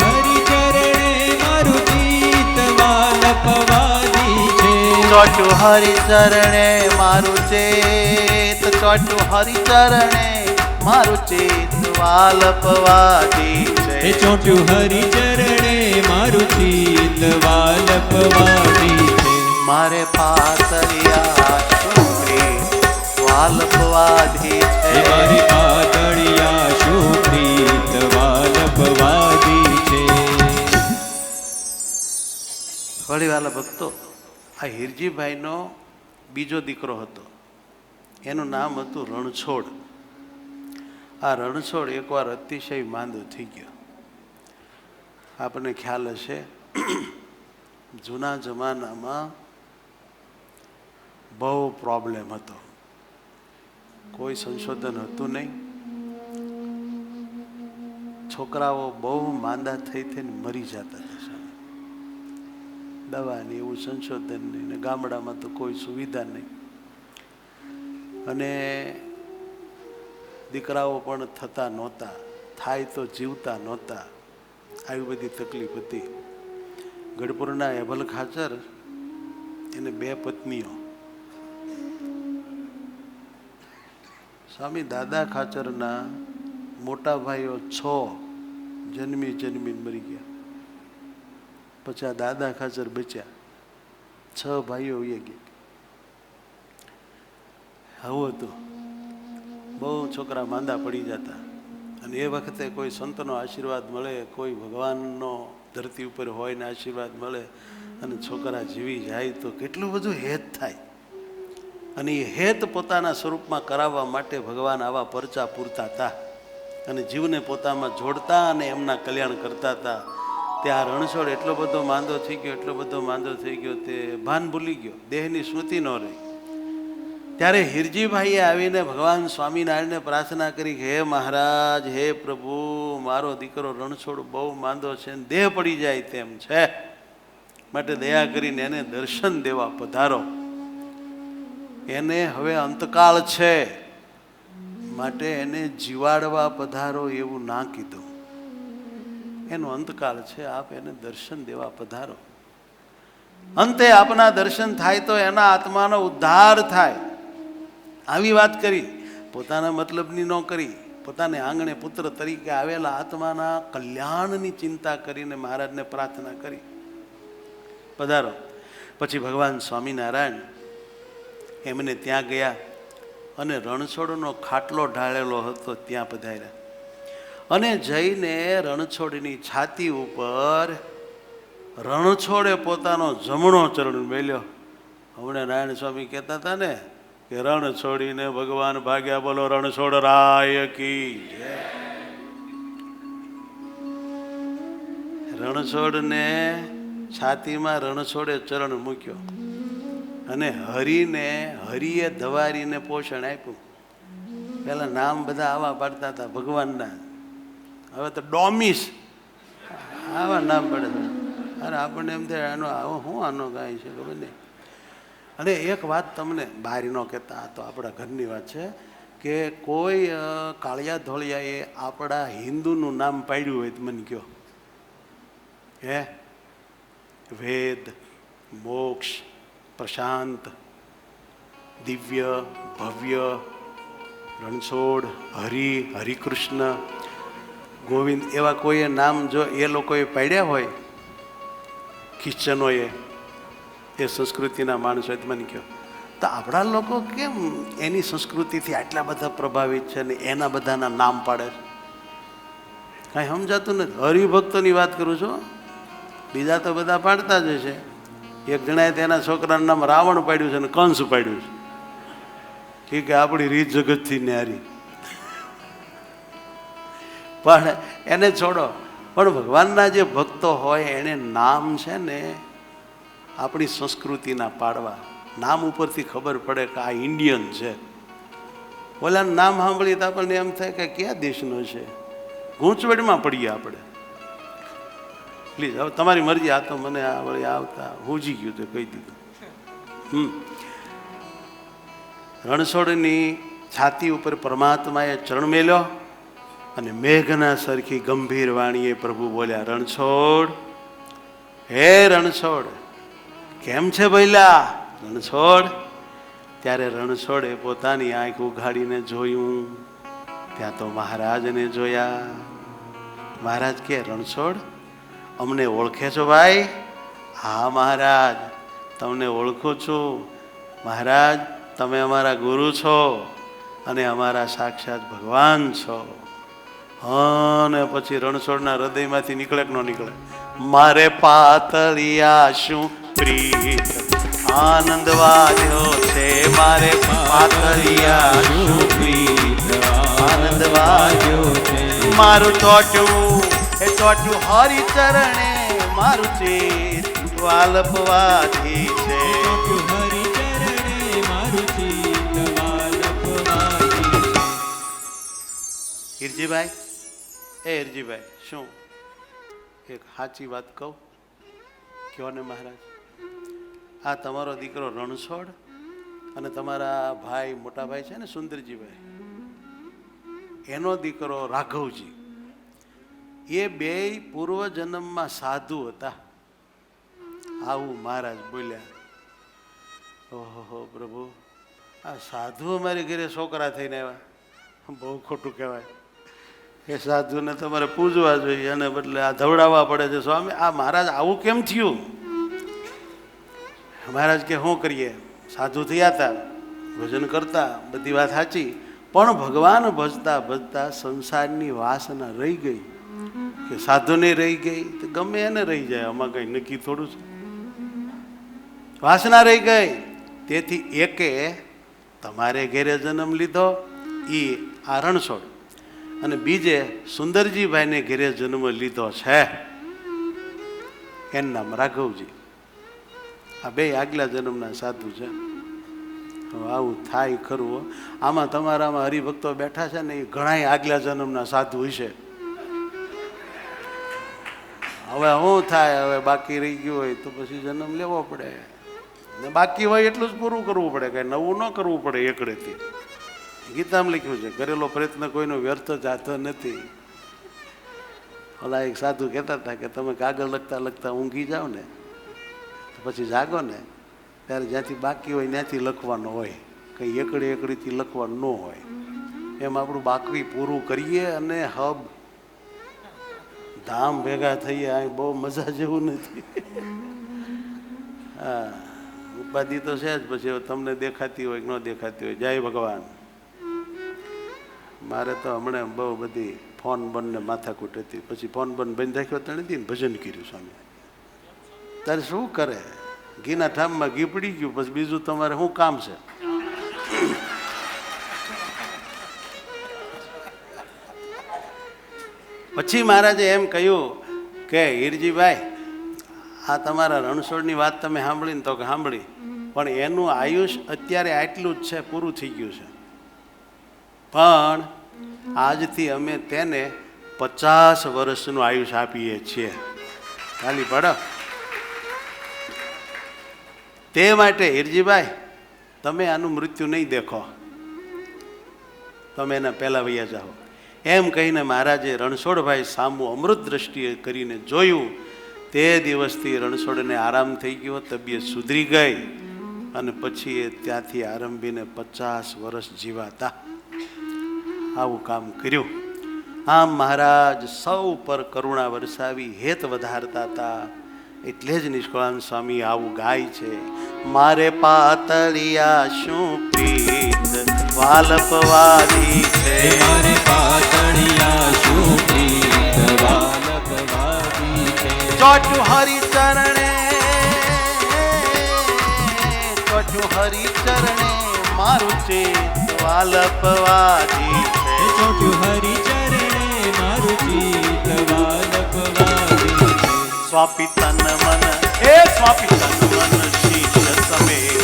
હરિ ચરણે મારું ચિત્ત વાલપવાધી છે. ચોટ્યું હરિ ચરણે મારું ચિત્ત, ચોટ્યું હરિ ચરણે મારું ચિત્ત વાલપવાધી છે. એ ચોટ્યું હરિ ચરણે મારું ચિત્ત વાલપવાધી છે. મારે પાતળિયા વાલપવાધી છે. મારી પાતળિયા શું પ્રીત વાલપવાધી છે. વળી વાલા ભક્તો, આ હિરજીભાઈનો બીજો દીકરો હતો. એનું નામ હતું રણછોડ. આ રણછોડ એકવાર અતિશય માંદો થઈ ગયો. આપણને ખ્યાલ હશે, જૂના જમાનામાં બહુ પ્રોબ્લેમ હતો. કોઈ સંશોધન હતું નહીં. છોકરાઓ બહુ માંદા થઈ થઈને મરી જતા હતા. દવાની એવું સંશોધન નહીં, ને ગામડામાં તો કોઈ સુવિધા નહીં, અને દીકરાઓ પણ થતા નહોતા, થાય તો જીવતા નહોતા. આવી બધી તકલીફ હતી. ગઢપુરના એભલ ખાચર, એને 2 પત્નીઓ. સ્વામી દાદા ખાચરના મોટા ભાઈઓ 6 જન્મી મરી ગયા. પછી આ દાદા ખાચર બચ્યા. 6 ભાઈઓ વહી ગયા. આવું હતું. બહુ છોકરા માંદા પડી જતા. અને એ વખતે કોઈ સંતનો આશીર્વાદ મળે, કોઈ ભગવાનનો ધરતી ઉપર હોય ને આશીર્વાદ મળે, અને છોકરા જીવી જાય તો કેટલું બધું હેત થાય. અને એ હેત પોતાના સ્વરૂપમાં કરાવવા માટે ભગવાન આવા પરચા પૂરતા હતા, અને જીવને પોતામાં જોડતા અને એમના કલ્યાણ કરતા હતા. ત્યાં રણછોડ એટલો બધો માંદો થઈ ગયો, એટલો બધો માંદો થઈ ગયો, તે ભાન ભૂલી ગયો, દેહની સ્મૃતિ ન રહી. ત્યારે હિરજીભાઈએ આવીને ભગવાન સ્વામિનારાયણને પ્રાર્થના કરી કે હે મહારાજ, હે પ્રભુ, મારો દીકરો રણછોડ બહુ માંદો છે, દેહ પડી જાય તેમ છે, માટે દયા કરીને એને દર્શન દેવા પધારો. એને હવે અંતકાળ છે, માટે એને જીવાડવા પધારો એવું ના કીધું. એનો અંતકાળ છે, આપ એને દર્શન દેવા પધારો. અંતે આપના દર્શન થાય તો એના આત્માનો ઉદ્ધાર થાય. આવી વાત કરી, પોતાના મતલબની ન કરી. પોતાને આંગણે પુત્ર તરીકે આવેલા આત્માના કલ્યાણની ચિંતા કરીને મહારાજને પ્રાર્થના કરી, પધારો. પછી ભગવાન સ્વામિનારાયણ એમને ત્યાં ગયા અને રણછોડનો ખાટલો ઢાળેલો હતો ત્યાં પધાર્યા અને જઈને રણછોડની છાતી ઉપર રણછોડે પોતાનો જમણો ચરણ મેલ્યો. હમણાં નારાયણ સ્વામી કહેતા હતા ને કે રણ છોડીને ભગવાન ભાગ્યા, બોલો રણછોડ રાય કી જય. રણછોડને છાતીમાં રણછોડે ચરણ મૂક્યો અને હરિએ ધવારીને પોષણ આપ્યું. પેલા નામ બધા આવા પાડતા હતા ભગવાનના, હવે તો ડોમિસ આવા નામ પડે છે. અરે આપણને એમ થાય આનો આવો શું આનો ગાય છે ખબર નહીં. અને એક વાત તમને બહાર ન કહેતા, તો આપણા ઘરની વાત છે કે કોઈ કાળિયા ધોળિયાએ આપણા હિન્દુનું નામ પાડ્યું હોય તો મને કહો. હે વેદ, મોક્ષ, પ્રશાંત, દિવ્ય, ભવ્ય, રણછોડ, હરિકૃષ્ણ, ગોવિંદ, એવા કોઈએ નામ જો એ લોકોએ પાડ્યા હોય ખ્રિશ્ચનોએ, એ સંસ્કૃતિના માણસો, મને કહો તો આપણા લોકો કેમ એની સંસ્કૃતિથી આટલા બધા પ્રભાવિત છે ને એના બધાના નામ પાડે છે? કાંઈ સમજાતું નથી. હરિભક્તોની વાત કરું છું, બીજા તો બધા પાડતા જ છે. એક જણાએ તેના છોકરાનું નામ રાવણ પાડ્યું છે અને કંસ પાડ્યું છે. ઠીક છે, આપણી રીત જગતથી ન્યારી, પણ એને છોડો. પણ ભગવાનના જે ભક્તો હોય એને નામ છે ને આપણી સંસ્કૃતિના પાડવા. નામ ઉપરથી ખબર પડે કે આ ઇન્ડિયન છે. ઓલાનું નામ સાંભળીએ તો આપણને એમ થાય કે કયા દેશનો છે, ગૂંચવડમાં પડીએ આપણે. પ્લીઝ હવે તમારી મરજી. આ તો મને આવતા હુજી ગયું તો કહી દીધું. રણછોડની છાતી ઉપર પરમાત્માએ ચરણ મેલ્યો અને મેઘના સરખી ગંભીર વાણીએ પ્રભુ બોલ્યા, રણછોડ, હે રણછોડ, કેમ છે ભઈલા રણછોડ? ત્યારે રણછોડે પોતાની આંખ ઉઘાડીને જોયું, ત્યાં તો મહારાજને જોયા. મહારાજ કે, રણછોડ, અમને ઓળખે છો ભાઈ? હા મહારાજ, તમને ઓળખું છું. મહારાજ, તમે અમારા ગુરુ છો અને અમારા સાક્ષાત ભગવાન છો. અને પછી રણછોડના હૃદયમાંથી નીકળે કે ન નીકળે, મારે પાતળિયા શું પ્રીત આનંદ વાદ્યો છે, મારે પાતળિયા શું પ્રીત આનંદ વાદ્યો છે. મારું ટોટું એ ટોટું હરિ ચરણે મારું ચિત્ત વાલપવાથી છે. હિરજીભાઈ, એ હિરજીભાઈ, શું એક સાચી વાત કહું? કયો ને મહારાજ. આ તમારો દીકરો રણછોડ અને તમારા ભાઈ, મોટા ભાઈ છે ને સુંદરજીભાઈ, એનો દીકરો રાઘવજી, એ બે પૂર્વ જન્મમાં સાધુ હતા. આવું મહારાજ બોલ્યા. ઓહો પ્રભુ, આ સાધુ અમારી ઘરે છોકરા થઈને આવ્યા, બહુ ખોટું કહેવાય. એ સાધુને તમારે પૂજવા જોઈએ અને બદલે આ ધવડાવવા પડે છે. સ્વામી, આ મહારાજ આવું કેમ થયું? મહારાજ કે શું કરીએ, સાધુ થયા હતા, ભજન કરતા, બધી વાત સાચી, પણ ભગવાન ભજતા ભજતા સંસારની વાસના રહી ગઈ. કે સાધુને રહી ગઈ તો ગમે એને રહી જાય, આમાં કઈ નક્કી થોડું છે. વાસના રહી ગઈ, તેથી એકે તમારે ઘેરે જન્મ લીધો, એ આ રણછોડ, અને બીજે સુંદરજીભાઈને ઘેરે જન્મ લીધો છે, એનું નામ રાઘવજી. આ બે આગલા જન્મના સાધુ છે. તો આવું થાય ખરું હો. આમાં તમારામાં હરિભક્તો બેઠા છે ને એ ઘણાય આગલા જન્મના સાધુ હશે. હવે શું થાય, હવે બાકી રહી ગયું હોય તો પછી જન્મ લેવો પડે ને બાકી હોય એટલું જ પૂરું કરવું પડે, કઈ નવું ન કરવું પડે એકડેથી. ગીતામાં લખ્યું છે કરેલો પ્રયત્ન કોઈનો વ્યર્થ જાતો નથી. ઓલા એક સાધુ કહેતા હતા કે તમે કાગળ લખતા લખતા ઊંઘી જાઓ ને તો પછી જાગો ને ત્યારે જ્યાંથી બાકી હોય ત્યાંથી લખવાનું હોય, કંઈ એકડી એકડીથી લખવાનું ન હોય. એમ આપણું બાકી પૂરું કરીએ અને હબ ધામ ભેગા થઈએ. અહીં બહુ મજા જેવું નથી. હા, ઉપાધિ તો છે જ. પછી તમને દેખાતી હોય કે ન દેખાતી હોય. જય ભગવાન. મારે તો હમણાં બહુ બધી ફોન બંધ ને માથાકૂટ હતી. પછી ફોન બંધ બંધ રાખ્યો તણે દીને ભજન કર્યું સ્વામી. તારે શું કરે, ઘીના ઠામમાં ઘી પડી ગયું, પછી બીજું તમારે શું કામ છે? પછી મહારાજે એમ કહ્યું કે હીરજીભાઈ, આ તમારા રણછોડની વાત તમે સાંભળીને તો કે સાંભળી, પણ એનું આયુષ અત્યારે આટલું જ છે, પૂરું થઈ ગયું છે. પણ આજથી અમે તેને 50 વર્ષનું આયુષ આપીએ છીએ. ખાલી પડો. તે માટે હીરજીભાઈ તમે આનું મૃત્યુ નહીં દેખો, તમે એના પહેલા વૈયા જાઓ. એમ કહીને મહારાજે રણછોડભાઈ સામું અમૃત દ્રષ્ટિએ કરીને જોયું. તે દિવસથી રણછોડને આરામ થઈ ગયો, તબિયત સુધરી ગઈ અને પછી એ ત્યાંથી આરંભીને 50 વર્ષ જીવાતા. આવું કામ કર્યું. આમ મહારાજ સૌ પર કરુણા વરસાવી હેત વધારતા હતા. એટલે જ નિષ્કળાનંદ સ્વામી આવું ગાય છે, મારે પાતળિયા શું પ્રીત વાલપવાદી છે, મારે પાતળિયા શું પ્રીત વાલપવાદી છે. ચોટું હરિચરણે, ચોટું હરિચરણે મારું ચિત્ત વાલપવાદી છે, ચોટ્યું હરિચરણે મારું ચિત્ત વાલપવાદી છે. સ્વાપી તન મન એ સ્વાપી તન મન શીશ સમેત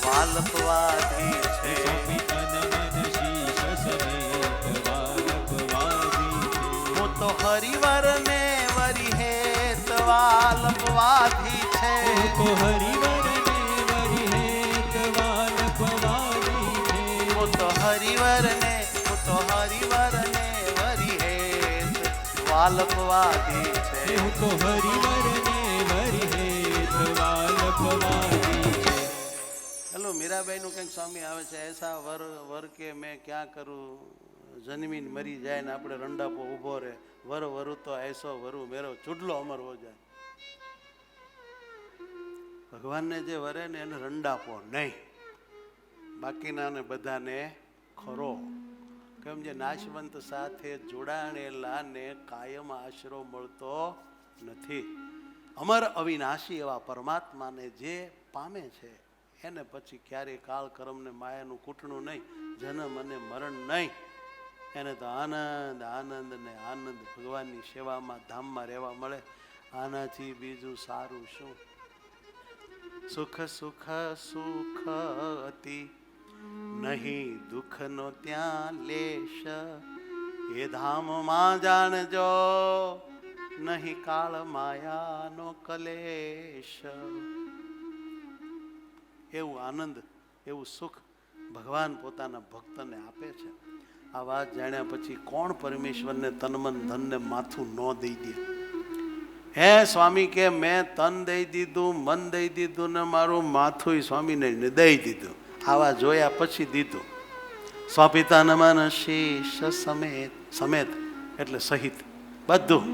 વાલપવાદી છે, હું તો હરિવર ને વરી હેત વાલપવાદી છે, તો હરિવર ને વરી હેત વાલપવાદી છે. હું તો હરિવર ને વરી હેત વાલપવાદી છે, હું તો હરિવર ને વરી હેત વાલપવાદી છે. હેલો મીરાબાઈ નું કંઈક સ્વામી આવે છે, એસા વર વર કે મેં ક્યાં કરું, જન્મીને મરી જાય ને આપણે રંડાપો ઊભો રહે, વર વરુ તો એસો વરુ મેરો ચૂડલો અમર હો જાય. ભગવાનને જે વરે ને એને રંડાપો નહીં, બાકીનાને બધાને ખરો. કેમ જે નાશવંત સાથે જોડાણેલા ને કાયમ આશરો મળતો નથી. અમર અવિનાશી એવા પરમાત્માને જે પામે છે એને પછી ક્યારેય કાળ કર્મને માયાનું કૂટણું નહીં, જન્મ અને મરણ નહીં. એને તો આનંદ આનંદ ને આનંદ ભગવાનની સેવામાં ધામમાં રહેવા મળે. આનાથી બીજું સારું શું? સુખ સુખ સુખ અતિ નહીં દુઃખનો ત્યાં લેશ, એ ધામમાં જાણજો નહીં કાળ માયાનો કલેશ. એવું આનંદ, એવું સુખ ભગવાન પોતાના ભક્તને આપે છે. આ વાત જાણ્યા પછી કોણ પરમેશ્વરને તન મન ધનને માથું ન દઈ દે? હે સ્વામી કે મેં તન દઈ દીધું, મન દઈ દીધું ને મારું માથું સ્વામીને દઈ દીધું. આવા જોયા પછી દીધું. સ્વાપિતા નમન શીશ સમેત, સમેત એટલે સહિત, બધું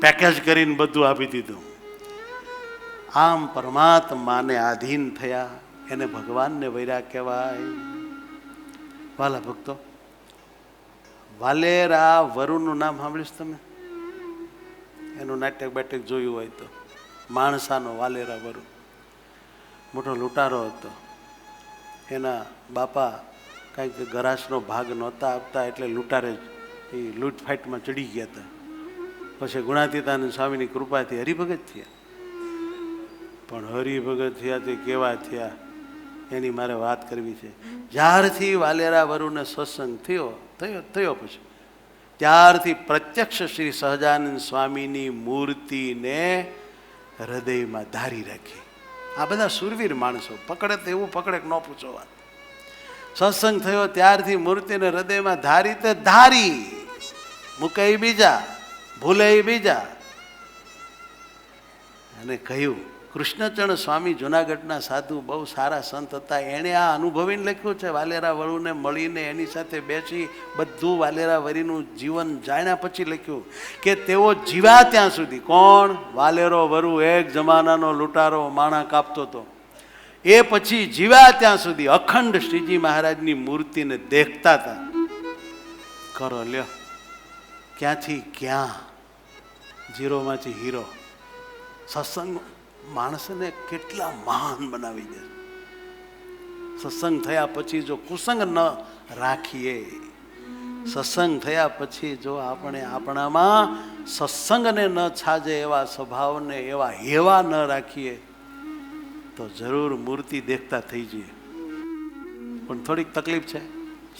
પેકેજ કરીને બધું આપી દીધું. આમ પરમાત્માને આધીન થયા એને ભગવાનને વૈરા કહેવાય. વાલા ભક્તો, વાલેરા વરુનું નામ સાંભળીશ તમે? એનું નાટક બાટક જોયું હોય તો. માણસાનો વાલેરા વરુ મોટો લૂંટારો હતો. એના બાપા કાંઈક ગરાસનો ભાગ નહોતા આપતા એટલે લૂંટારે એ લૂંટફાટમાં ચડી ગયા હતા. પછી ગુણાતીતાનંદ સ્વામીની કૃપાથી હરિભગત થયા. પણ હરિભગત થયા તે કેવા થયા? એની મારે વાત કરવી છે. જ્યારથી વાલેરા વરુને સત્સંગ થયો પછી ત્યારથી પ્રત્યક્ષ શ્રી સહજાનંદ સ્વામીની મૂર્તિને હૃદયમાં ધારી રાખી. આ બધા સુરવીર માણસો, પકડે તો એવું પકડે કે ન પૂછો વાત. સત્સંગ થયો ત્યારથી મૂર્તિને હૃદયમાં ધારી તે ધારી, મૂકે બીજા, ભૂલે બીજા. અને કહ્યું, કૃષ્ણચરણ સ્વામી જુનાગઢના સાધુ બહુ સારા સંત હતા. એણે આ અનુભવીને લખ્યું છે. વાલેરા વરુને મળીને એની સાથે બેસી બધું વાલેરા વરીનું જીવન જાણ્યા પછી લખ્યું કે તેઓ જીવ્યા ત્યાં સુધી. કોણ? વાલેરો વરુ એક જમાનાનો લૂંટારો માણા કાપતો હતો. એ પછી જીવ્યા ત્યાં સુધી અખંડ શ્રીજી મહારાજની મૂર્તિને દેખતા હતા. કરો લ્યો, ક્યાંથી ક્યાં, ઝીરોમાંથી હીરો. સત્સંગ માણસને કેટલા મહાન બનાવી દે. સત્સંગ થયા પછી જો કુસંગ ન રાખીએ, સત્સંગ થયા પછી જો આપણે આપણામાં સત્સંગને ન છાજે એવા સ્વભાવને એવા હેવા ન રાખીએ તો જરૂર મૂર્તિ દેખતા થઈ જઈએ. પણ થોડીક તકલીફ છે.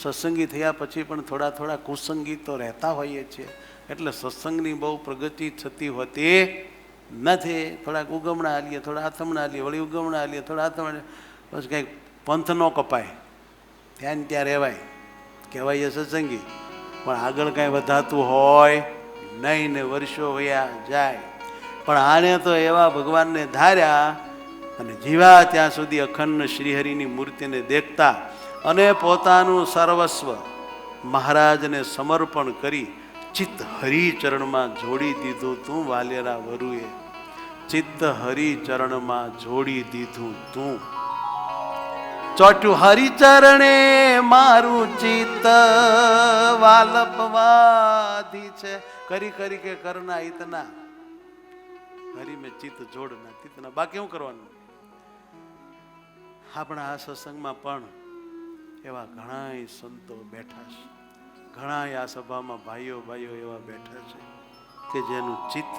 સત્સંગી થયા પછી પણ થોડા થોડા કુસંગી તો રહેતા હોઈએ છીએ. એટલે સત્સંગની બહુ પ્રગતિ થતી હોતી નથી. થોડાક ઉગમણા હાલીએ, થોડા આથમણા હાલીએ, વળી ઉગમણા હાલીએ, થોડા આથમણા, બસ કંઈક પંથ ન કપાય, ત્યાં ત્યાં રહેવાય, કહેવાય સત્સંગી. પણ આગળ કાંઈ વધાતું હોય નહીં ને વર્ષો વયા જાય. પણ આને તો એવા ભગવાનને ધાર્યા અને જીવા ત્યાં સુધી અખંડ શ્રીહરિની મૂર્તિને દેખતા અને પોતાનું સર્વસ્વ મહારાજને સમર્પણ કરી ચિત્ત હરિચરણમાં જોડી દીધું તું. વાલેરા વરુએ ચિત્ત હરિચરણમાં જોડી દીધું તું. ચોટ્યું હરિચરણે મારું ચિત્ત વાલપવાધી છે. કરી કરી કે કરના ઇતના, હરી મેં ચિત્ત જોડના તિતના. બાકી શું કરવાનું? આપણા આ સત્સંગમાં પણ એવા ઘણા સંતો બેઠા છે. ઘણા આ સભામાં ભાઈઓ એવા બેઠા છે કે જેનું ચિત્ત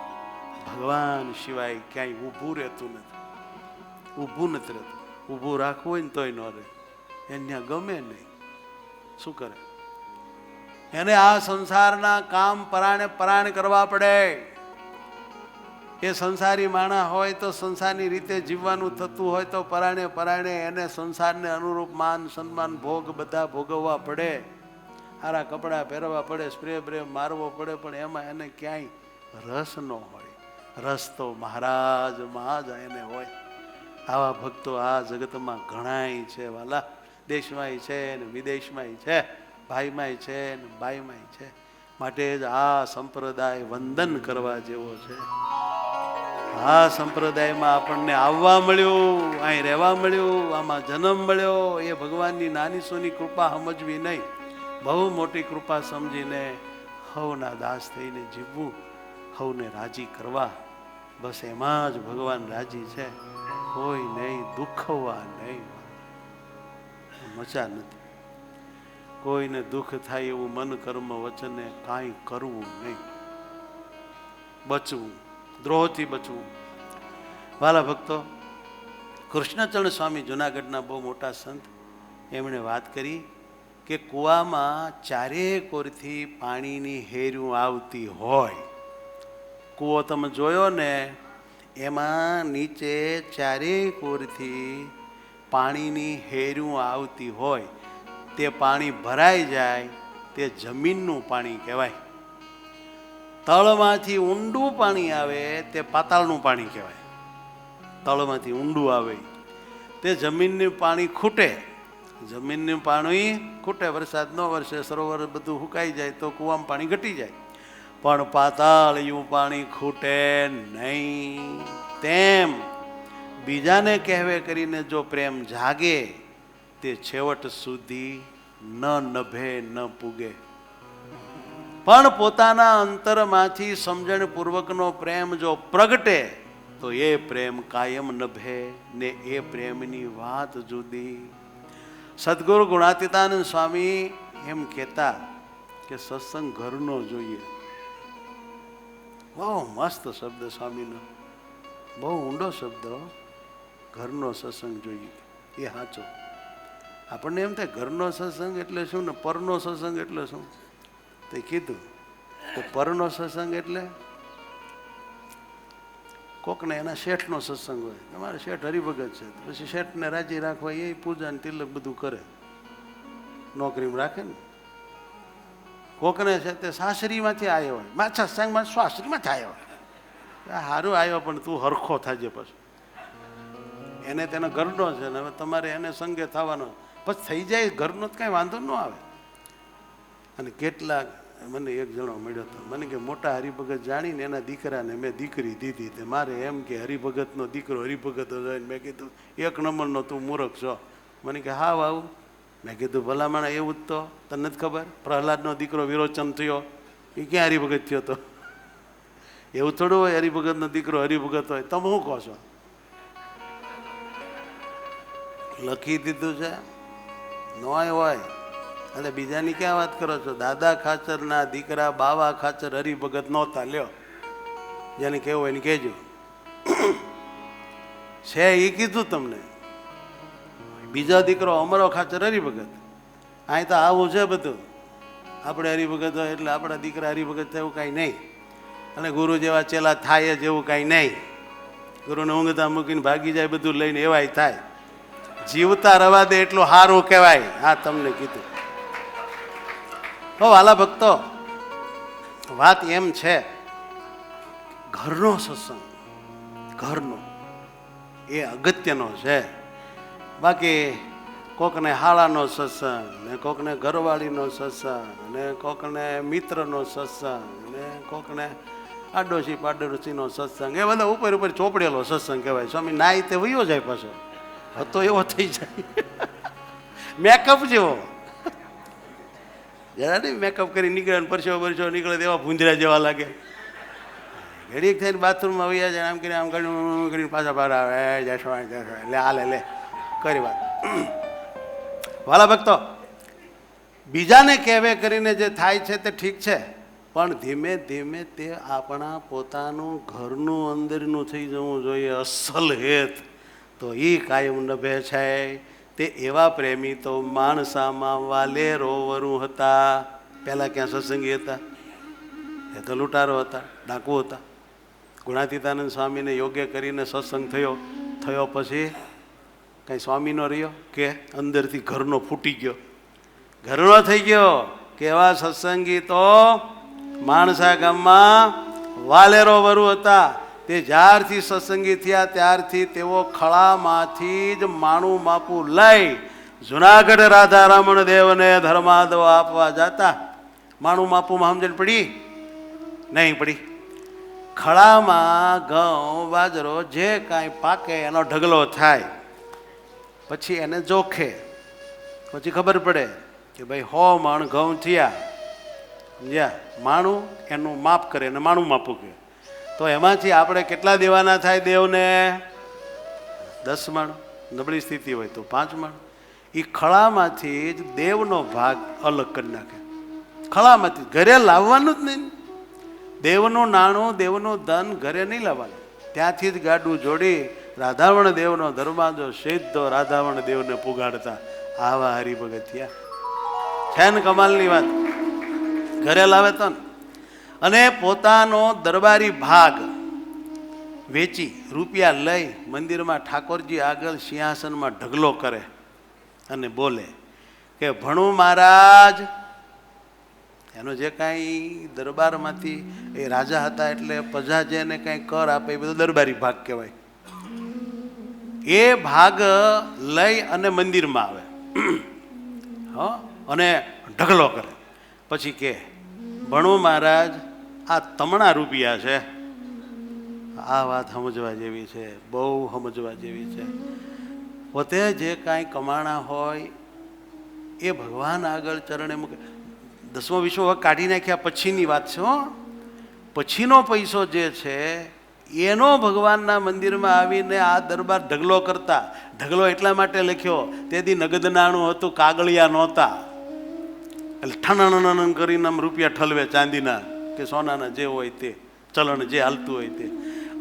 ભગવાન સિવાય ક્યાંય ઊભું રહેતું નથી. ઊભું નથી રહેતું. ઊભું રાખવું હોય ને તોય ન રહે. એને ગમે નહીં. શું કરે? એને આ સંસારના કામ પરાણે કરવા પડે. એ સંસારી માણસ હોય તો સંસારની રીતે જીવવાનું થતું હોય તો પરાણે એને સંસારને અનુરૂપ માન સન્માન ભોગ બધા ભોગવવા પડે. સારા કપડાં પહેરવા પડે, સ્પ્રે બ્રે મારવો પડે. પણ એમાં એને ક્યાંય રસ ન હોય. રસ તો મહારાજમાં જ એને હોય. આવા ભક્તો આ જગતમાં ઘણાય છે વાલા. દેશમાંય છે ને વિદેશમાંય છે, ભાઈમાંય છે ને બાઈમાંય છે. માટે જ આ સંપ્રદાય વંદન કરવા જેવો છે. આ સંપ્રદાયમાં આપણને આવવા મળ્યું, અહીં રહેવા મળ્યું, આમાં જન્મ મળ્યો. એ ભગવાનની નાની સોની કૃપા સમજવી નહીં, બહુ મોટી કૃપા સમજીને હવના દાસ થઈને જીવવું, હવને રાજી કરવા. બસ એમાં જ ભગવાન રાજી છે. કોઈ નહીં, દુઃખવા નહીં. મજા નથી. કોઈને દુઃખ થાય એવું મન કર્મ વચને કાંઈ કરવું નહીં. બચવું, દ્રોહથી બચવું. વાલા ભક્તો, કૃષ્ણચરણ સ્વામી જુનાગઢના બહુ મોટા સંત, એમણે વાત કરી કે કૂવામાં ચારે કોરથી પાણીની હેરું આવતી હોય. કૂવો તમે જોયો ને, એમાં નીચે ચારે કોરથી પાણીની હેરું આવતી હોય. તે પાણી ભરાઈ જાય તે જમીનનું પાણી કહેવાય. તળમાંથી ઊંડું પાણી આવે તે પાતાળનું પાણી કહેવાય. તળમાંથી ઊંડું આવે તે જમીનનું પાણી ખૂટે. જમીનનું પાણી ખૂટે, વરસાદ ન વરસે, સરોવર બધું સુકાઈ જાય તો કૂવામાં પાણી ઘટી જાય. પણ પાતાળિયું પાણી ખૂટે નહીં. તેમ બીજાને કહેવે કરીને જો પ્રેમ જાગે તે છેવટ સુધી ન નભે ન પૂગે. પણ પોતાના અંતરમાંથી સમજણપૂર્વકનો પ્રેમ જો પ્રગટે તો એ પ્રેમ કાયમ નભે ને એ પ્રેમની વાત જુદી. સદગુરુ ગુણાતીતાનંદ સ્વામી એમ કહેતા કે સત્સંગ ઘરનો જોઈએ. બહુ મસ્ત શબ્દ સ્વામીનો, બહુ ઊંડો શબ્દ. ઘરનો સત્સંગ જોઈએ. એ સાચો. આપણને એમ થાય ઘરનો સત્સંગ એટલે શું ને પરનો સત્સંગ એટલે શું? તે કીધું કે પરનો સત્સંગ એટલે કોકને એના શેઠનો સત્સંગ હોય, તમારે શેઠ હરિભગત છે, પછી શેઠને રાજી રાખવા એ પૂજા ને તિલક બધું કરે, નોકરીમાં રાખે ને. કોકને છે તે સાસરીમાંથી આવ્યો હોય, માછા સંગમાં સાસરીમાંથી આવ્યો હોય, સારું આવ્યો પણ તું હરખો થાજે, પછી એને તેનો ઘરનો છે ને હવે તમારે એને સંગે થવાનો, પછી થઈ જાય ઘરનો જ કાંઈ વાંધો ન આવે. અને કેટલાક મને એક જણો મળ્યો હતો, મને કે મોટા હરિભગત જાણીને એના દીકરાને મેં દીકરી દીધી, તે મારે એમ કે હરિભગતનો દીકરો હરિભગત હોય. મેં કીધું એક નંબરનો તું મૂર્ખ છો. મને કે હા આવું. મેં કીધું ભલામણ એવું જ તો તને નથી ખબર, પ્રહલાદનો દીકરો વિરોચન થયો એ ક્યાં હરિભગત થયો હતો? એવું થોડું હોય હરિભગતનો દીકરો હરિભગત હોય. તમે શું કહો છો? લખી દીધું છે નોય હોય. એટલે બીજાની ક્યાં વાત કરો છો? દાદા ખાચરના દીકરા બાવા ખાચર હરિભગત નહોતા. લ્યો, જેને કેવું હોય એને કહેજો. છે એ કીધું તમને. બીજા દીકરો અમરો ખાચર હરિભગત. અહીં તો આવું છે બધું. આપણે હરિભગત હોય એટલે આપણા દીકરા હરિભગત થાય એવું કાંઈ નહીં. અને ગુરુ જેવા ચેલા થાય જ એવું કાંઈ નહીં. ગુરુને ઊંઘતા મૂકીને ભાગી જાય બધું લઈને એવાય થાય. જીવતા રવા દે એટલું સારું કહેવાય. હા, તમને કીધું. વાલા ભક્તો, વાત એમ છે, ઘરનો સત્સંગ, ઘરનો એ અગત્યનો છે. બાકી કોકને હાળાનો સત્સંગ ને કોકને ઘરવાળીનો સત્સંગ ને કોકને મિત્રનો સત્સંગ ને કોકને આડોશી પાડોશીનો સત્સંગ, એ બધા ઉપર ઉપર ચોપડેલો સત્સંગ કહેવાય. સ્વામી નાય તે વયો જાય પાછો, હતો એવો થઈ જાય. મેકઅપ જેવો જરા નહીં, મેકઅપ કરી નીકળે પરસેવો પરસેવો નીકળે તેવા ભૂંદરા જેવા લાગે. ઘડીક થઈને બાથરૂમમાં વયા જાય, આમ કરીને આમ કરીને પાછા બહાર આવે, જશો લે હાલે લે કરી વાત. વાલા ભક્તો, બીજાને કહેવે કરીને જે થાય છે તે ઠીક છે, પણ ધીમે ધીમે તે આપણા પોતાનું ઘરનું અંદરનું થઈ જવું જોઈએ. અસલ હેત તો એ કાયમ નભે છે. તે એવા પ્રેમી તો માણસામાં વાલેરો વરુ હતા. પહેલાં ક્યાં સત્સંગી હતા? એ તો લૂંટારો હતા, ડાકુ હતા. ગુણાતીતાનંદ સ્વામીને યોગ્ય કરીને સત્સંગ થયો પછી કંઈ સ્વામીનો રહ્યો કે અંદરથી ઘરનો ફૂટી ગયો, ઘરનો થઈ ગયો. કેવા સત્સંગી તો માણસા ગામમાં વાલેરો વરુ હતા. તે જ્યારથી સત્સંગી થયા ત્યારથી તેઓ ખળામાંથી જ માણું માપું લઈ જુનાગઢ રાધારમણ દેવને ધર્માદવ આપવા જતા. માણું માપુમાં સમજણ પડી? નહીં પડી. ખળામાં ઘઉં બાજરો જે કાંઈ પાકે એનો ઢગલો થાય, પછી એને જોખે, પછી ખબર પડે કે ભાઈ 100 મણ ઘઉં થયા. સમજ્યા? માણું એનું માપ કરે અને માણું માપું કે તો એમાંથી આપણે કેટલા દેવાના થાય દેવને? 10 મણ. નબળી સ્થિતિ હોય તો 5 મણ. એ ખળામાંથી જ દેવનો ભાગ અલગ કરી નાખે. ખળામાંથી ઘરે લાવવાનું જ નહીં. દેવનું નાણું, દેવનું ધન ઘરે નહીં લાવવાનું. ત્યાંથી જ ગાડું જોડી રાધાવણ દેવનો દરવાજો સીધો રાધાવણ દેવને પુગાડતા. આવા હરિભગત થયા. છે ને કમાલની વાત? ઘરે લાવે તો ને. અને પોતાનો દરબારી ભાગ વેચી રૂપિયા લઈ મંદિરમાં ઠાકોરજી આગળ સિંહાસનમાં ઢગલો કરે અને બોલે કે ભણું મહારાજ. એનો જે કાંઈ દરબારમાંથી, એ રાજા હતા એટલે પ્રજા જેને કાંઈ કર આપે એ બધો દરબારી ભાગ કહેવાય. એ ભાગ લઈ અને મંદિરમાં આવે અને ઢગલો કરે. પછી કે ભણું મહારાજ, આ તમણા રૂપિયા છે. આ વાત સમજવા જેવી છે, બહુ સમજવા જેવી છે. પોતે જે કાંઈ કમાણા હોય એ ભગવાન આગળ ચરણે મૂકે. 10મો 20મો વખત કાઢી નાખ્યા પછીની વાત છે. પછીનો પૈસો જે છે એનો ભગવાનના મંદિરમાં આવીને આ દરબાર ઢગલો કરતા. ઢગલો એટલા માટે લખ્યો, તેથી નગદ નાણું હતું, કાગળિયા નહોતા. એટલે ઠણ કરીને આમ રૂપિયા ઠલવે, ચાંદીના કે સોનાના જે હોય તે, ચલણ જે હાલતું હોય તે.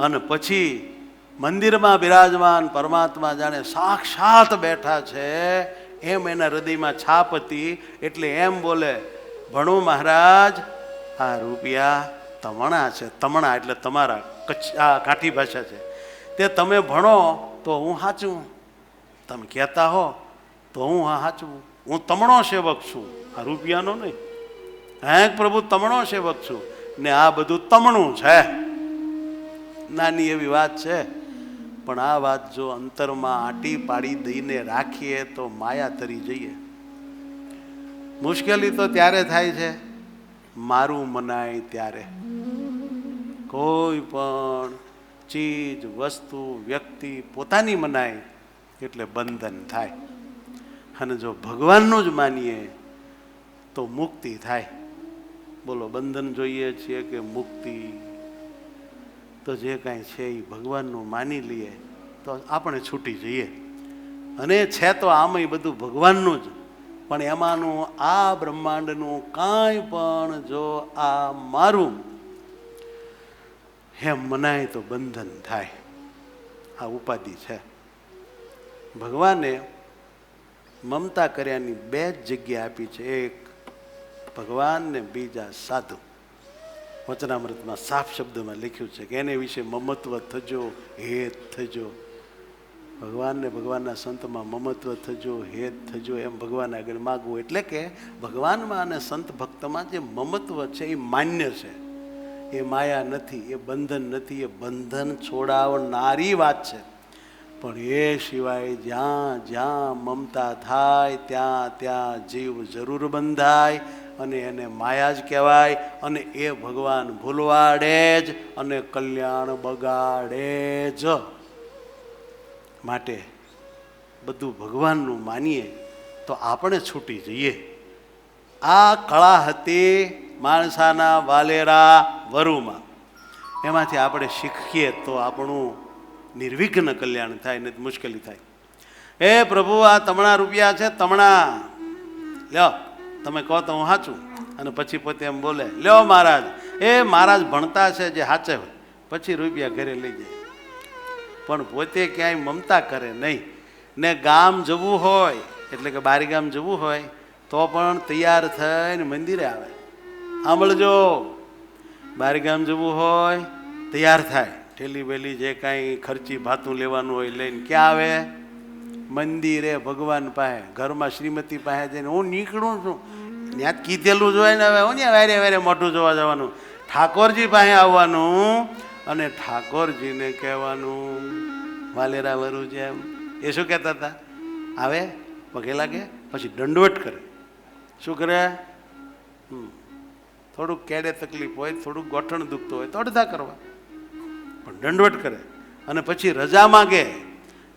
અને પછી મંદિરમાં બિરાજમાન પરમાત્મા જાણે સાક્ષાત બેઠા છે એમ એના હૃદયમાં છાપ હતી. એટલે એમ બોલે, ભણો મહારાજ, આ રૂપિયા તમણા છે. તમણા એટલે તમારા આ કાઠી ભાષા છે. તે તમે ભણો તો હું સાચું, તમે કહેતા હો તો હું સાચું. હું તમણો સેવક છું, આ રૂપિયાનો નહીં. હે પ્રભુ, તમણો સેવક છું ને આ બધું તમણું છે. નાની એવી વાત છે, પણ આ વાત જો અંતરમાં આંટી પાડી દઈને રાખીએ તો માયા તરી જઈએ. મુશ્કેલી તો ત્યારે થાય છે મારું મનાય ત્યારે. કોઈ પણ ચીજ, વસ્તુ, વ્યક્તિ પોતાની મનાય એટલે બંધન થાય. અને જો ભગવાનનું જ માનીએ તો મુક્તિ થાય. બોલો, બંધન જોઈએ છીએ કે મુક્તિ? તો જે કાંઈ છે એ ભગવાનનું માની લઈએ તો આપણે છૂટી જઈએ. અને છે તો આમાંય બધું ભગવાનનું જ, પણ એમાંનું આ બ્રહ્માંડનું કાંઈ પણ જો આ મારું એમ મનાય તો બંધન થાય. આ ઉપાધિ છે. ભગવાને મમતા કર્યાની બે જ જગ્યા આપી છે, એક ભગવાન ને બીજા સાધુ. વચનામૃતમાં સાફ શબ્દમાં લખ્યું છે કે એને વિશે મમત્વ થજો, હેત થજો. ભગવાનને ભગવાનના સંતમાં મમત્વ થજો, હેત થજો એમ ભગવાન આગળ માગવું. એટલે કે ભગવાનમાં અને સંત ભક્તમાં જે મમત્વ છે એ માન્ય છે, એ માયા નથી, એ બંધન નથી, એ બંધન છોડાવનારી વાત છે. પણ એ સિવાય જ્યાં જ્યાં મમતા થાય ત્યાં ત્યાં જીવ જરૂર બંધાય અને એને માયા જ કહેવાય. અને એ ભગવાન ભૂલવાડે જ અને કલ્યાણ બગાડે જ. માટે બધું ભગવાનનું માનીએ તો આપણે છૂટી જઈએ. આ કળા હતી માણસાના વાલેરા વરુમાં. એમાંથી આપણે શીખીએ તો આપણું નિર્વિઘ્ન કલ્યાણ થાય, ને મુશ્કેલી થાય. હે પ્રભુ, આ તમણા રૂપિયા છે, તમણા લ્યો, તમે કહો તો હું સાચું. અને પછી પોતે એમ બોલે, લ્યો મહારાજ. એ મહારાજ ભણતા છે જે સાચે હોય, પછી રૂપિયા ઘરે લઈ જાય. પણ પોતે ક્યાંય મમતા કરે નહીં. ને ગામ જવું હોય એટલે કે બારી ગામ જવું હોય તો પણ તૈયાર થઈને મંદિરે આવે. સાંભળજો, બારી ગામ જવું હોય તૈયાર થાય, ઠેલી વેલી જે કાંઈ ખર્ચી ભાતું લેવાનું હોય લઈને ક્યાં આવે? મંદિરે, ભગવાન પાસે. ઘરમાં શ્રીમતી પાસે જઈને હું નીકળું છું, ત્યાં કીધેલું જોઈ ને હવે હું ત્યાં વારે વારે મોઢું જોવા જવાનું. ઠાકોરજી પાસે આવવાનું અને ઠાકોરજીને કહેવાનું વાલેરા વરુ જેમ. એ શું કહેતા હતા? આવે, પગે લાગે, પછી દંડવટ કરે. શું કરે? થોડુંક કેડે તકલીફ હોય, થોડુંક ગોઠણ દુખતું હોય તો અડધા કરવા, પણ દંડવટ કરે. અને પછી રજા માગે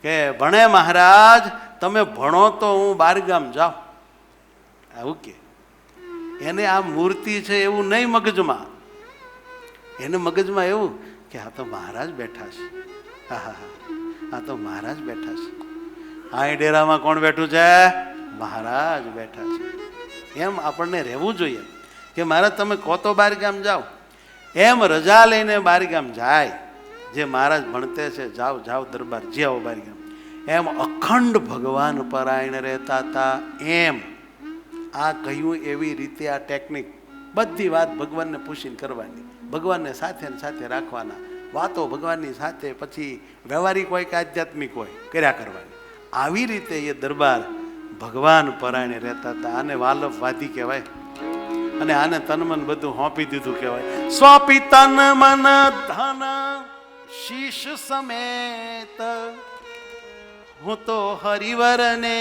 કે ભણે મહારાજ, તમે ભણો તો હું બારગામ જાઉં. આવું કે એને આ મૂર્તિ છે એવું નહીં મગજમાં. એને મગજમાં એવું કે આ તો મહારાજ બેઠા છે. હા હા હા, આ તો મહારાજ બેઠા છે. આ ડેરામાં કોણ બેઠું છે? મહારાજ બેઠા છે. એમ આપણને રહેવું જોઈએ કે મહારાજ તમે કહો તો બારગામ જાઓ. એમ રજા લઈને બારગામ જાય. જે મહારાજ ભણતે છે, જાઓ જાઓ દરબાર, જે આવો બારગામ. એમ અખંડ ભગવાન પરાયણ રહેતા હતા. એમ આ કહ્યું એવી રીતે આ ટેકનિક, બધી વાત ભગવાનને પૂછીને કરવાની, ભગવાનને સાથે ને સાથે રાખવાના. વાતો ભગવાનની સાથે, પછી વ્યવહારિક હોય કે આધ્યાત્મિક હોય કર્યા કરવાની. આવી રીતે એ દરબાર ભગવાન પરાયણે રહેતા હતા. આને વાલભવાદી કહેવાય. અને આને તન મન બધું સોંપી દીધું કહેવાય. સોંપી તન મન ધન શીશ સમેત, હું તો હરિવરને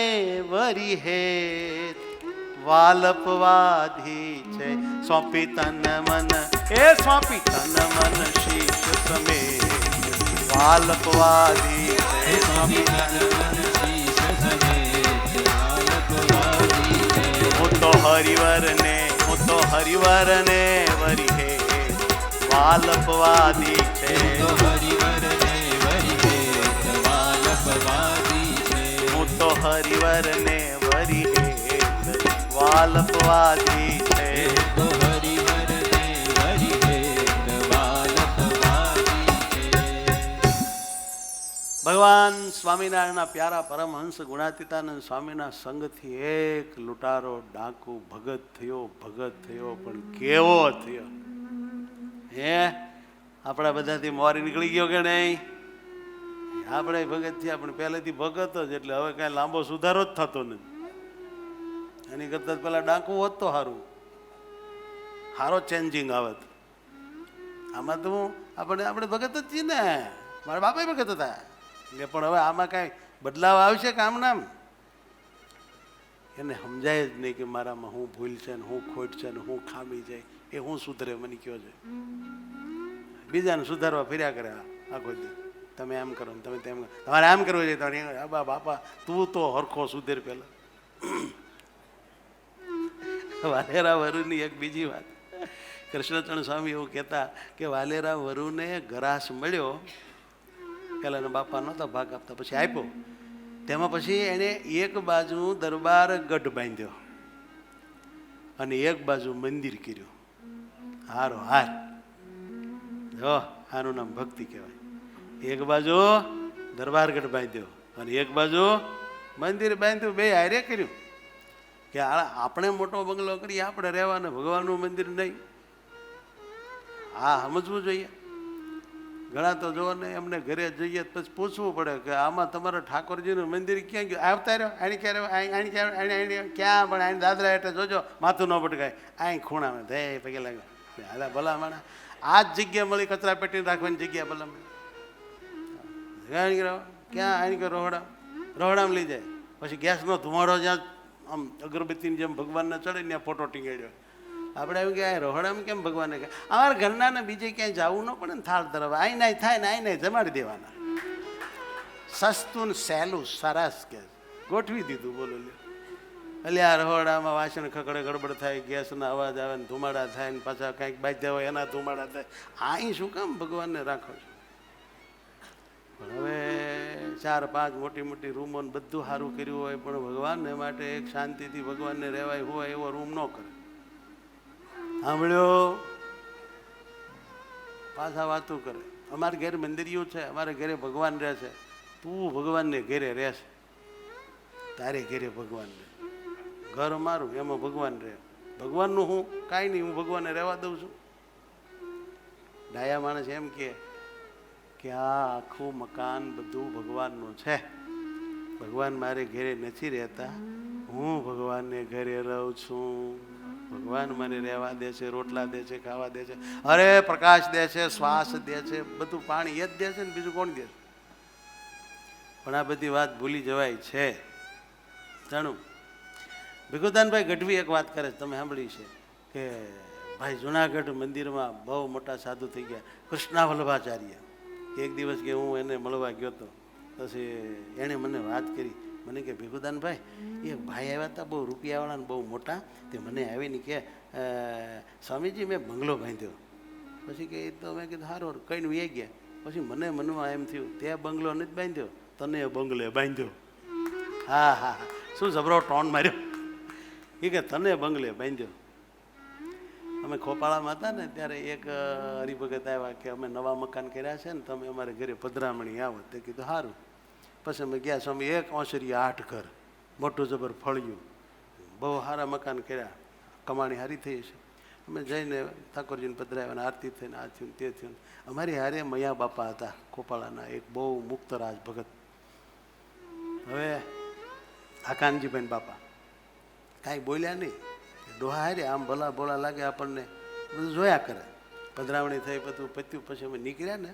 વરી હેત વાલપવાધી છે. સોંપી તન મન, એ સોંપી તન મન શીશ સમેત વાલપવાધી છે. સ્વામી તન મન શીશ સમેત વાલપવાધી છે. હું તો હરિવરને, હું તો હરિવરને વરી હેત વાલપવાધી છે. તો હરિવરને વરી હેત વાલપવાધી છે. હું તો હરિવરને વરી હેત વાલપવાધી છે. તો હરિવરને વરી હેત વાલપવાધી છે. ભગવાન સ્વામિનારાયણના પ્યારા પરમહંસ ગુણાતીતાનંદ સ્વામીના સંગથી એક લૂંટારો ડાકુ ભગત થયો પણ કેવો થયો હે! આપણા બધાથી મોરી નીકળી ગયો કે નહીં? આપણે ભગત થયા પણ પહેલેથી ભગત જ, એટલે હવે કાંઈ લાંબો સુધારો જ થતો નથી. એની કરતાં પેલા ડાકુ હોત તો સારો ચેન્જિંગ આવત. આમાં તો આપણે ભગત જ છીએ ને, મારા બાપા ભગત હતા એટલે. પણ હવે આમાં કાંઈ બદલાવ આવશે કામ નામ? એને સમજાય જ નહીં કે મારામાં હું ભૂલ છે ને હું ખોટ છે ને હું ખામી છે, એ હું સુધરે મને કયો છે. બીજાને સુધારવા ફર્યા કરે આખો દી. તમે એમ કરો ને તમે તેમ કરો, તમારે આમ કરવું છે તમારે. બાપા તું તો હરખો સુધેર પેલા. વાલેરા વરુની એક બીજી વાત, કૃષ્ણચંદ્ર સ્વામી એવું કહેતા કે વાલેરા વરુને ગરાસ મળ્યો, પહેલાંના બાપા નહોતા ભાગ આપતા, પછી આપ્યો. તેમાં પછી એણે એક બાજુ દરબાર ગઢ બાંધ્યો અને એક બાજુ મંદિર કર્યું. હારો હાર જો, આનું નામ ભક્તિ કહેવાય. એક બાજુ દરબારગઢ બાંધ્યો અને એક બાજુ મંદિર બાંધ્યું, બે હારે કર્યું. કે આપણે મોટો બંગલો કરીએ, આપણે રહેવાનું, ભગવાનનું મંદિર નહીં. હા, સમજવું જોઈએ. ઘણા તો જો ને એમને ઘરે જઈએ પછી પૂછવું પડે કે આમાં તમારા ઠાકોરજીનું મંદિર ક્યાં ગયું? આવતા રહ્યો આની ક્યાં? પણ આની દાદરા એટલે જોજો માથું ન પટકાય. અહીં ખૂણામાં ધે પગે લાગે. હાલા ભલા માણા, આ જ જગ્યા મળી કચરા પેટી રાખવાની જગ્યા ભલા ક્યાં? આની રોહડામાં લઈ જાય. પછી ગેસનો ધુમાડો જ્યાં આમ અગરબત્તીની જેમ ભગવાનને ચડે ને ત્યાં ફોટો ટીંગાડ્યો. આપણે એમ કે રોહડામાં કેમ ભગવાનને કહે? અમારા ઘરના ને બીજે ક્યાંય જવું ન પડે ને, થાળ ધરવા આઈ નાય થાય ને આઈ નાય જમાડી દેવાના. સસ્તું ને સહેલું સરસ કે ગોઠવી દીધું. બોલો લે, એટલે આ રહોડામાં વાસણ ખકડે ગડબડ થાય, ગેસના અવાજ આવે ને ધુમાડા થાય ને પાછા કાંઈક બાંધ્યા હોય એના ધુમાડા થાય. અહીં શું કામ ભગવાનને રાખો છો? પણ હવે 4-5 મોટી મોટી રૂમો ને બધું સારું કર્યું હોય, પણ ભગવાનને માટે એક શાંતિથી ભગવાનને રહેવાય હોય એવો રૂમ ન કરે. સાંભળ્યો? પાછા વાતું કરે. અમારે ઘેર મંદિરિયું છે, અમારે ઘરે ભગવાન રહે છે. તું ભગવાનને ઘેરે રહેશે, તારે ઘેરે ભગવાન રહે. ઘર મારું એમાં ભગવાન રહે. ભગવાનનું હું કાંઈ નહીં, હું ભગવાનને રહેવા દઉં છું. ડાયા માણસ એમ કે આ આખું મકાન બધું ભગવાનનું છે, ભગવાન મારે ઘેરે નથી રહેતા, હું ભગવાનને ઘરે રહું છું. ભગવાન મને રહેવા દે છે, રોટલા દે છે, ખાવા દે છે, અરે પ્રકાશ દે છે, શ્વાસ દે છે, બધું પાણી એ જ દે છે ને બીજું કોણ દે છે? પણ આ બધી વાત ભૂલી જવાય છે. જાણું ભીખુદાનભાઈ ગઢવી એક વાત કરે છે, તમે સાંભળી છે કે ભાઈ જુનાગઢ મંદિરમાં બહુ મોટા સાધુ થઈ ગયા, કૃષ્ણા વલ્લભાચાર્ય. એક દિવસ કે હું એને મળવા ગયો હતો, પછી એણે મને વાત કરી. મને કે ભીખુદાનભાઈ, એક ભાઈ આવ્યા હતા બહુ રૂપિયાવાળા ને બહુ મોટા, તે મને આવીને કે સ્વામીજી મેં બંગલો બાંધ્યો. પછી કે એ તો મેં કીધું સારું કહીને વે ગયા. પછી મને મનમાં એમ થયું, તે બંગલો નથી બાંધ્યો, તને બંગલે બાંધ્યો. હા હા હા, શું જબરો ટોન માર્યો. એ કે તને બંગલે બાંધ્યો. અમે ખોપાળામાં હતા ને ત્યારે એક હરિભગત આવ્યા કે અમે નવા મકાન કર્યા છે ને, તમે અમારે ઘરે પધરામણી આવો. તે કીધું સારું. પછી અમે ગયા. સ્વામી એક ઓસરી 8 ઘર, મોટું જબર ફળ્યું, બહુ સારા મકાન કર્યા, કમાણી સારી થઈ છે. અમે જઈને ઠાકોરજીને પધરાવ્યા, આરતી થઈને આ થયું તે થયું. અમારી હારે મયા બાપા હતા ખોપાળાના, એક બહુ મુક્તરાજ ભગત. હવે આ કાનજીભાઈ બાપા કાંઈ બોલ્યા નહીં. ડોહા હારે આમ ભલા ભોળા લાગે આપણને, બધું જોયા કરે. પધરાવણી થઈ, બધું પત્યું. પછી અમે નીકળ્યા ને,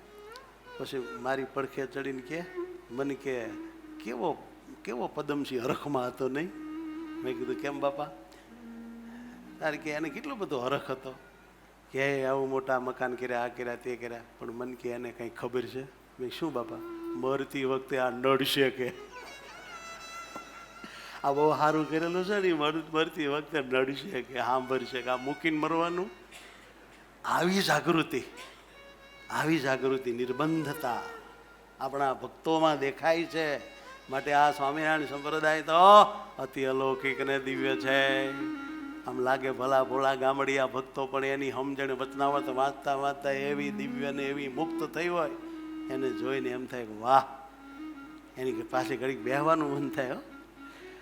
પછી મારી પડખે ચડીને કે મને કે કેવો પદમસિંહ હરખમાં હતો નહીં? મેં કીધું કેમ બાપા? તારે કે એને કેટલો બધો હરખ હતો, કે આવું મોટા મકાન કર્યા, આ કર્યા તે કર્યા, પણ મને કે એને કંઈ ખબર છે? મેં શું બાપા? મરતી વખતે આ નડશે કે આ બહુ સારું કરેલું છે ને, મરતી વખતે નડશે કે સાંભળશે કે આ મૂકીને મરવાનું. આવી જાગૃતિ નિર્બંધતા આપણા ભક્તોમાં દેખાય છે. માટે આ સ્વામિનારાયણ સંપ્રદાય તો અતિ અલૌકિક ને દિવ્ય છે. આમ લાગે ભલા ભોળા ગામડિયા ભક્તો પણ એની સમજણ વચનાવત વાંચતા વાંચતા એવી દિવ્ય ને એવી મુક્ત થઈ હોય, એને જોઈને એમ થાય કે વાહ, એની પાસે ઘડીક બેહવાનું મન થાય. હો,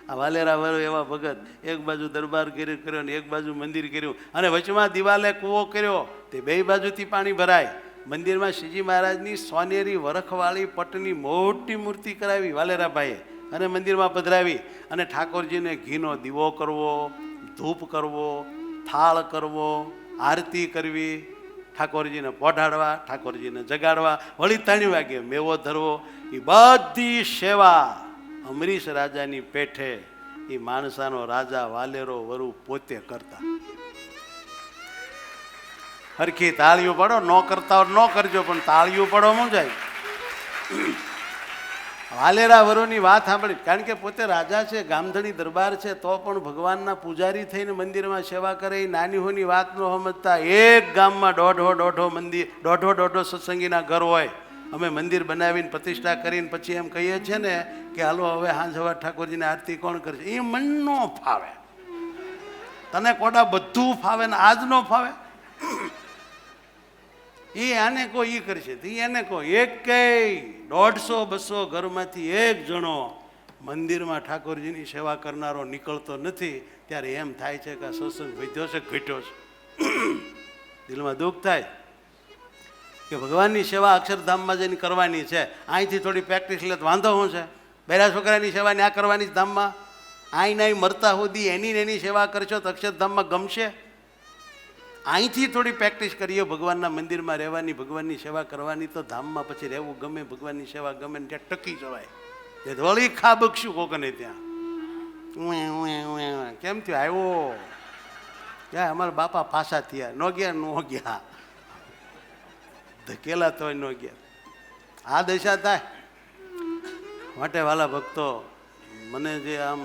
આ વાલેરા વરો એવા ભગત, એક બાજુ દરબાર કર્યો ને એક બાજુ મંદિર કર્યું, અને વચમાં દિવાલે કૂવો કર્યો, તે બે બાજુથી પાણી ભરાય. મંદિરમાં શ્રીજી મહારાજની સોનેરી વરખવાળી પટની મોટી મૂર્તિ કરાવી વાલેરાભાઈએ, અને મંદિરમાં પધરાવી, અને ઠાકોરજીને ઘીનો દીવો કરવો, ધૂપ કરવો, થાળ કરવો, આરતી કરવી, ઠાકોરજીને પોઢાડવા, ઠાકોરજીને જગાડવા, વળી 3 વાગે મેવો ધરવો. એ બધી સેવા અમરીશ રાજાની પેઠે એ માણસાનો રાજા વાલેરો વરુ પોતે કરતા. હરખી તાળીઓ પાડો, ન કરતા હોય ન કરજો, પણ તાળીઓ પાડો શું જાય. વાલેરા વરુની વાત સાંભળી, કારણ કે પોતે રાજા છે, ગામધણી દરબાર છે, તો પણ ભગવાનના પૂજારી થઈને મંદિરમાં સેવા કરે. એ નાની હોની વાત ન સમજતા. એક ગામમાં દોઢો મંદિર, દોઢો સત્સંગીના ઘર હોય. અમે મંદિર બનાવીને પ્રતિષ્ઠા કરીને પછી એમ કહીએ છીએ ને કે હાલો હવે સાંજ સવાર ઠાકોરજીની આરતી કોણ કરશે. એ મન ન ફાવે. તને કોડા બધું ફાવે ને આજ ન ફાવે. એ આને કહો એ કરશે, એને કહો. એક કઈ 150-200 ઘરમાંથી એક જણો મંદિરમાં ઠાકોરજીની સેવા કરનારો નીકળતો નથી. ત્યારે એમ થાય છે કે આ સત્સંગ વધ્યો છે ઘટ્યો છે. દિલમાં દુઃખ થાય કે ભગવાનની સેવા અક્ષરધામમાં જઈને કરવાની છે. અહીંથી થોડી પ્રેક્ટિસ લે તો વાંધો શું છે? બહેરા છોકરાની સેવા ત્યાં કરવાની જ ધામમાં. અહીં મરતા સુધી એની સેવા કરશો તો અક્ષરધામમાં ગમશે? અહીંથી થોડી પ્રેક્ટિસ કરીએ ભગવાનના મંદિરમાં રહેવાની, ભગવાનની સેવા કરવાની, તો ધામમાં પછી રહેવું ગમે, ભગવાનની સેવા ગમે ને ત્યાં ટકી જવાય. એ વળી ખા બક્ષું કોકને ત્યાં કેમ થયું આવ્યો ત્યાં અમારા બાપા પાછા થયા, ન ગયા ધકેલા તોય ન ગયા. આ દશા થાય. માટે વાલા ભક્તો, મને જે આમ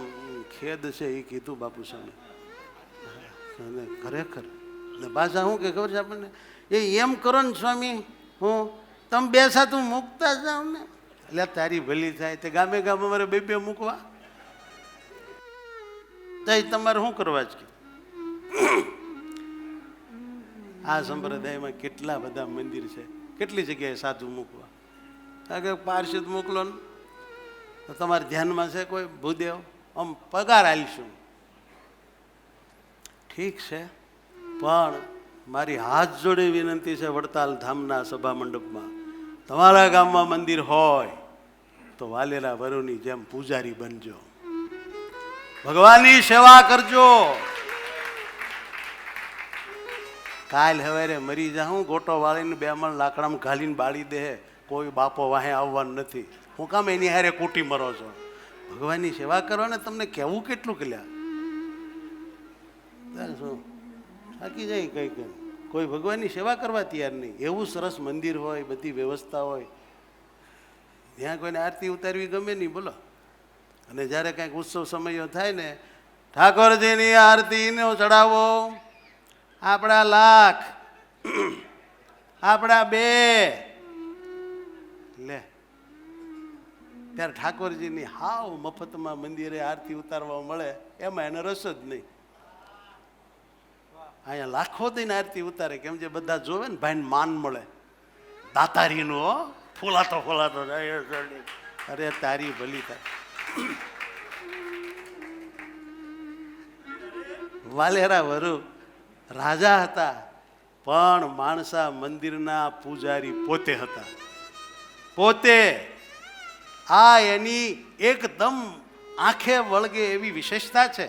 ખેદ છે એ કીધું બાપુ સામે. ખરેખર ભાષા શું કે ખબર છે આપણને? એ એમ કરો ને સ્વામી, હું તમે બે સાતું મૂકતા જાઓ ને એટલે તારી ભલી થાય. તે ગામે અમારે બે મૂકવા તો તમારે શું કરવા જ કે? આ સંપ્રદાયમાં કેટલા બધા મંદિર છે, કેટલી જગ્યાએ સાધુ મૂકવા. કારણ કે પાર્ષદ મોકલો ને તો તમારે ધ્યાનમાં છે કોઈ ભૂદેવ, આમ પગાર આલીશું, ઠીક છે, પણ મારી હાથ જોડે વિનંતી છે વડતાલ ધામના સભા મંડપમાં તમારા ગામમાં મંદિર હોય તો વાલેરા વરુની જેમ પૂજારી બનજો, ભગવાનની સેવા કરજો. કાલ હવારે મરી જાઉં ગોટો વાળીને 2 મણ લાકડામાં ઘાલીને બાળી દે, કોઈ બાપો વાહે આવવાનું નથી. હું કામ એની હારે કૂટી મરો છો? ભગવાનની સેવા કરો ને. તમને કહેવું કેટલું કલ્યા શું થાકી જાય કઈ કોઈ ભગવાનની સેવા કરવા તૈયાર નહીં. એવું સરસ મંદિર હોય, બધી વ્યવસ્થા હોય, ત્યાં કોઈને આરતી ઉતારવી ગમે નહીં બોલો. અને જ્યારે કંઈક ઉત્સવ સમયો થાય ને, ઠાકોરજીની આરતીનો ચડાવો, આપણા 1,00,000 આપણા 2 લે, ત્યારે ઠાકોરજીની હાવ મફતમાં મંદિરે આરતી ઉતારવા મળે, એમાં એને રસ જ નહીં. અહીંયા લાખો દઈને આરતી ઉતારે, કેમ જે બધા જોવે ને ભાઈને માન મળે. દાતારીનું ફોલાતો અરે તારી ભલી થાય. વાલેરા વરુ રાજા હતા, પણ માણસા મંદિરના પૂજારી પોતે હતા. પોતે આ એની એકદમ આંખે વળગે એવી વિશેષતા છે.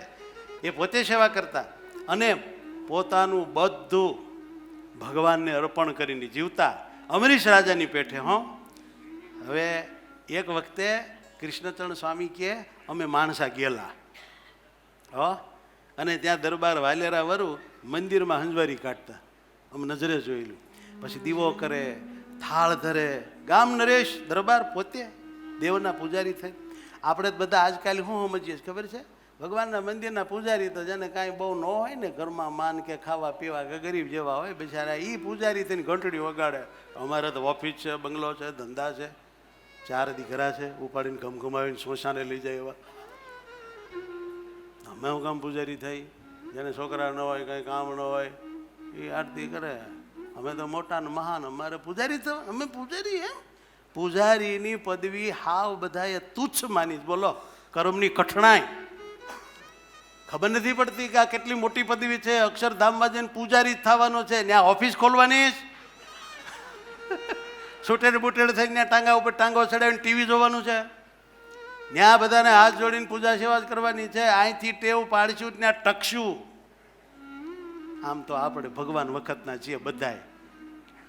એ પોતે સેવા કરતા અને પોતાનું બધું ભગવાનને અર્પણ કરીને જીવતા. અમરીશ રાજાની પેઠે. હવે એક વખતે કૃષ્ણચરણ સ્વામી કહે અમે માણસા ગયેલા અને ત્યાં દરબાર વાલેરા વરુ મંદિરમાં હંજવારી કાઢતા, અમે નજરે જોયેલું. પછી દીવો કરે, થાળ ધરે. ગામ નરેશ દરબાર પોતે દેવના પૂજારી થાય. આપણે બધા આજકાલ શું સમજીએ ખબર છે? ભગવાનના મંદિરના પૂજારી તો જેને કાંઈ બહુ ન હોય ને ઘરમાં માન કે ખાવા પીવા કે ગરીબ જેવા હોય બિચારા, એ પૂજારી થઈને ઘંટડી વગાડે. અમારે તો ઓફિસ છે, બંગલો છે, ધંધા છે, 4 દીકરા છે, ઉપાડીને ઘમઘમાવીને શોષાને લઈ જાય એવા. અમે હું કામ પૂજારી થઈ? જેને છોકરા ન હોય, કંઈ કામ ન હોય, એ આરતી કરે. અમે તો મોટા ને મહાન, અમારે પૂજારી તો અમે પૂજારી એમ પૂજારીની પદવી હાવ બધાએ તુચ્છ માની. બોલો, કર્મની કઠણાઈ ખબર નથી પડતી કે આ કેટલી મોટી પદવી છે. અક્ષરધામમાં જઈને પૂજારી જ થવાનો છે, ત્યાં ઓફિસ ખોલવાની, છૂટેડ બુટેડ થઈને ત્યાં ટાંગા ઉપર ટાંગો ચડાવીને ટીવી જોવાનું છે, ત્યાં બધાને હાથ જોડીને પૂજા સેવા જ કરવાની છે. અહીંથી ટેવ પાડીશું ત્યાં ટકશું. આમ તો આપણે ભગવાન વખતના છીએ બધાય.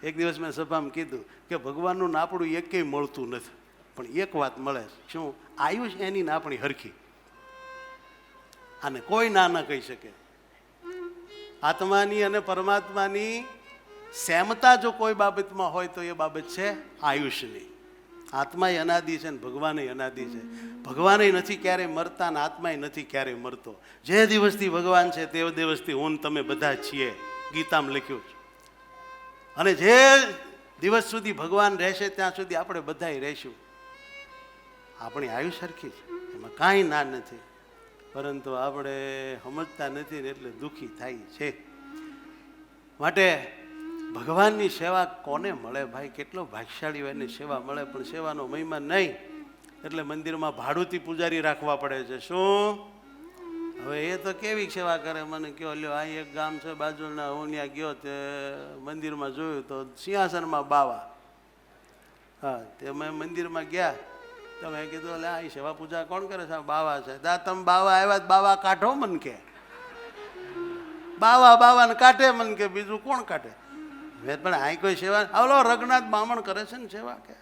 એક દિવસ મેં સભામાં કીધું કે ભગવાનનું નાપડું એકેય મળતું નથી, પણ એક વાત મળે. શું? આયુષ એની નાપણી હરખી. આને કોઈ ના ન કહી શકે. આત્માની અને પરમાત્માની સેમતા જો કોઈ બાબતમાં હોય તો એ બાબત છે આયુષની. આત્મા અનાદિ છે ને ભગવાન અનાદિ છે. ભગવાન નથી ક્યારેય મરતા ને આત્મા નથી ક્યારેય મરતો. જે દિવસથી ભગવાન છે તે દિવસથી હું તમે બધા છીએ, ગીતામાં લખ્યું છે. અને જે દિવસ સુધી ભગવાન રહેશે ત્યાં સુધી આપણે બધા રહીશું. આપણી આયુષ સરખી છે, એમાં કાંઈ ના નથી, પરંતુ આપણે સમજતા નથી ને એટલે દુઃખી થાય છે. માટે ભગવાનની સેવા કોને મળે ભાઈ? કેટલો ભાગ્યશાળી હોય એને સેવા મળે, પણ સેવાનો મહિમા નહીં એટલે મંદિરમાં ભાડુતી પૂજારી રાખવા પડે છે. શું? હવે એ તો કેવી સેવા કરે મને કહો. લ્યો, અહીં એક ગામ છે બાજુના, હું ત્યાં ગયો તે મંદિરમાં જોયું તો સિંહાસનમાં બાવા. હા, તે મેં મંદિરમાં ગયા તો મેં કીધું એટલે આ સેવા પૂજા કોણ કરે છે? બાવા છે. દા તમે બાવા આવ્યા, બાવા કાઢો મન કે. બાવાને કાઢે મન કે, બીજું કોણ કાઢે? મેં પણ અહીં કોઈ સેવા, આવલો રઘુનાથ બામણ કરે છે ને સેવા કે.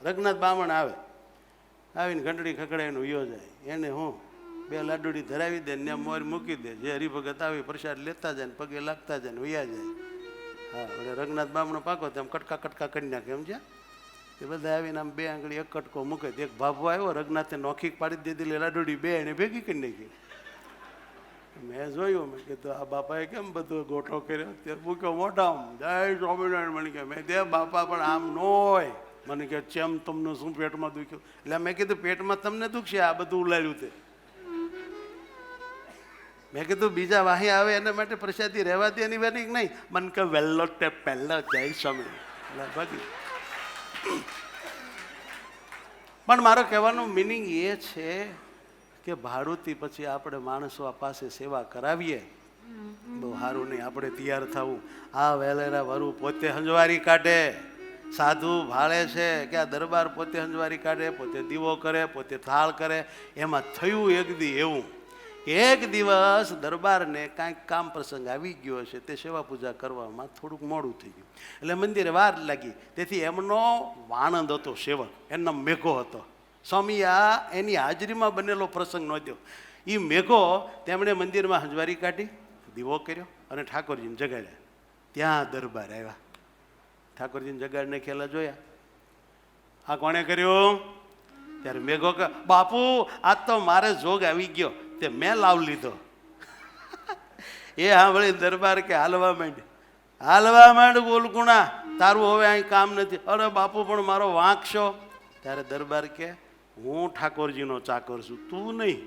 રઘુનાથ બામણ આવે, આવીને ઘંટડી ખખડાવીને વયો જાય. એને હું 2 લાડુડી ધરાવી દે ને મોર મૂકી દે. જે હરિભગત આવી પ્રસાદ લેતા જાય ને પગે લાગતા જાય ને વયા જાય. હા, એટલે રઘુનાથ બામણો પાકો તેમ કટકા કટકા કરી નાખે. એમ છે એ બધા આવીને આમ 2 આંગળી એક કટકો મૂકે. એક ભાભો આવ્યો, રઘુનાથે નોખી પાડી દીધી, લાડુડી 2 એને ભેગી કરી નાખી. મેં જોયું, મેં કીધું આ બાપાએ કેમ બધો ગોઠો કર્યો? ત્યારે મૂક્યો મોઢામાં, જય સ્વામિનારાયણ. મને કે મેં દે બાપા પણ આમ ન હોય. મને કે ચેમ તમને શું પેટમાં દુખ્યું? એટલે મેં કીધું પેટમાં તમને દુખશે, આ બધું ઉલાડ્યું તે. મેં કીધું બીજા વાહી આવે એના માટે પ્રસાદી રહેવા દે એની વેરી નહીં. મને કે વહેલો તે પહેલો જય સ્વામિનારાયણ ભાગી. પણ મારો કહેવાનો મિનિંગ એ છે કે ભાડુતી પછી આપણે માણસો પાસે સેવા કરાવીએ, બહુ સારું નહીં. આપણે તૈયાર થવું. આ વેલેરા વરુ પોતે હંજવારી કાઢે, સાધુ ભાળે છે કે આ દરબાર પોતે હંજવારી કાઢે, પોતે દીવો કરે, પોતે થાળ કરે. એમાં થયું એક દી એવું, એક દિવસ દરબારને કાંઈક કામ પ્રસંગ આવી ગયો હશે, તે સેવા પૂજા કરવામાં થોડુંક મોડું થઈ ગયું, એટલે મંદિરે વાર લાગી. તેથી એમનો વાણંદ હતો સેવક, એમનો મેઘો હતો. સ્વામી આ એની હાજરીમાં બનેલો પ્રસંગ નહોતો. એ મેઘો તેમણે મંદિરમાં હંજવારી કાઢી, દીવો કર્યો અને ઠાકોરજીને જગાડ્યા. ત્યાં દરબાર આવ્યા, ઠાકોરજીને જગાડીને ખેલા જોયા. આ કોણે કર્યું? ત્યારે મેઘો કે બાપુ આજ તો મારે જોગ આવી ગયો, તે મેં લાવ લીધો. એ સાંભળી દરબાર કે હાલવા માંડ ગોલકુણા, તારું હવે અહીં કામ નથી. અરે બાપુ પણ મારો વાંક છો. ત્યારે દરબાર કે હું ઠાકોરજીનો ચાકર છું, તું નહીં.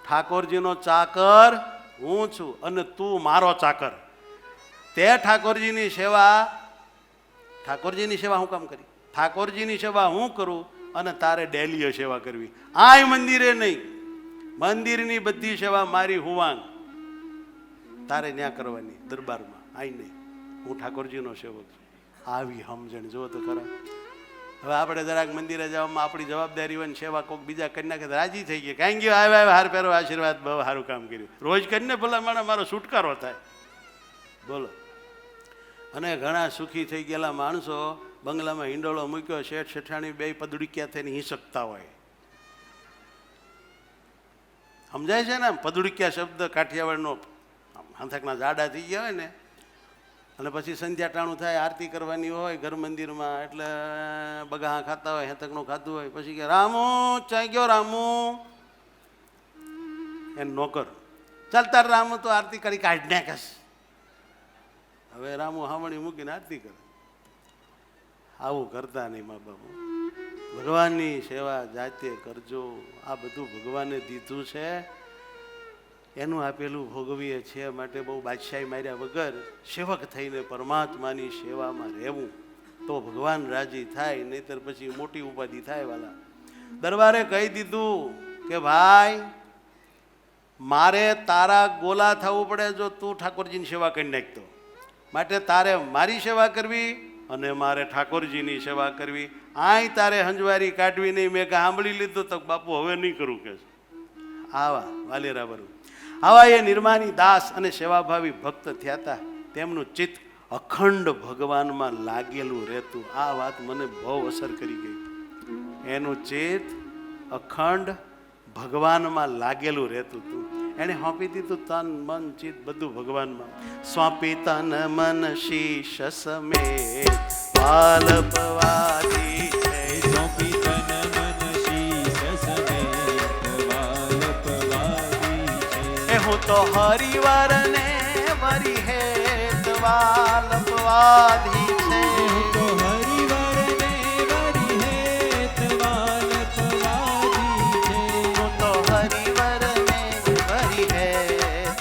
ઠાકોરજીનો ચાકર હું છું અને તું મારો ચાકર. તે ઠાકોરજીની સેવા હું કામ કરી? ઠાકોરજીની સેવા હું કરું અને તારે ડેલીએ સેવા કરવી. આય મંદિરે નહીં, મંદિરની બધી સેવા મારી હુવાંગ તારે ન્યા કરવાની, દરબારમાં આઈ નહીં. હું ઠાકોરજીનો સેવક છું. આવી સમજણ જો તો ખરા. હવે આપણે જરાક મંદિરે જવામાં આપણી જવાબદારી હોય ને સેવા કોઈક બીજા કરી નાખે તો રાજી થઈ ગયા. કાંઈ ગયો આવે હાર પહેરો આશીર્વાદ, બહુ સારું કામ કર્યું. રોજ કરીને ભલા મારો છુટકારો થાય. બોલો. અને ઘણા સુખી થઈ ગયેલા માણસો બંગલામાં હિંડોળો મૂક્યો, શેઠ શેઠાણી 2 પદુડિક્યા થઈને હિંસકતા હોય. સમજાય છે ને? પદુડિક્યા શબ્દ કાઠિયાવાડનો. હંથકના જાડા થઈ ગયા હોય ને, અને પછી સંધ્યા ટાણું થાય, આરતી કરવાની હોય ઘર મંદિરમાં, એટલે બગા ખાતા હોય, હેતકનું ખાતું હોય. પછી કે રામુ ચાઈ ગયો, રામુ એન નોકર, ચાલતા રામુ તો આરતી કરી કાઢ નાખેશ. હવે રામુ હામણી મૂકીને આરતી કરે. આવું કરતા નહીં મા બાપુ. ભગવાનની સેવા જાતે કરજો. આ બધું ભગવાને દીધું છે, એનું આપેલું ભોગવીએ છીએ. માટે બહુ બાદશાહી માર્યા વગર સેવક થઈને પરમાત્માની સેવામાં રહેવું. તો ભગવાન રાજી થાય, નહીતર પછી મોટી ઉપાધિ થાય. વાલા દરબારે કહી દીધું કે ભાઈ મારે તારા ગોલા થવું પડે જો તું ઠાકોરજીની સેવા કરી નાખતો, માટે તારે મારી સેવા કરવી અને મારે ઠાકોરજીની સેવા કરવી. આય તારે હંજવારી કાઢવી નહીં. મેં કે સાંભળી લીધું તો બાપુ હવે નહીં કરું કે આવા વાલેરા વરુ આવા એ નિર્માની દાસ અને સેવાભાવી ભક્ત થયા હતા. તેમનું ચિત્ત અખંડ ભગવાનમાં લાગેલું રહેતું. આ વાત મને બહુ અસર કરી ગઈ. એનું ચિત્ત અખંડ ભગવાનમાં લાગેલું રહેતું હતું. એને સોંપી દીધું તન મન ચિત્ત બધું ભગવાનમાં. સોંપી તન મન શીશ સમેત વાલપવાદી છે. સોંપી તન મન શીશ સમેત વાલપવાદી છે. હું તો હરિવરને વરી હેત વાલપવાદી છે. હું તો હરિવરને વરી હેત વાલપવાદી છે. હું તો હરિવરને વરી હેત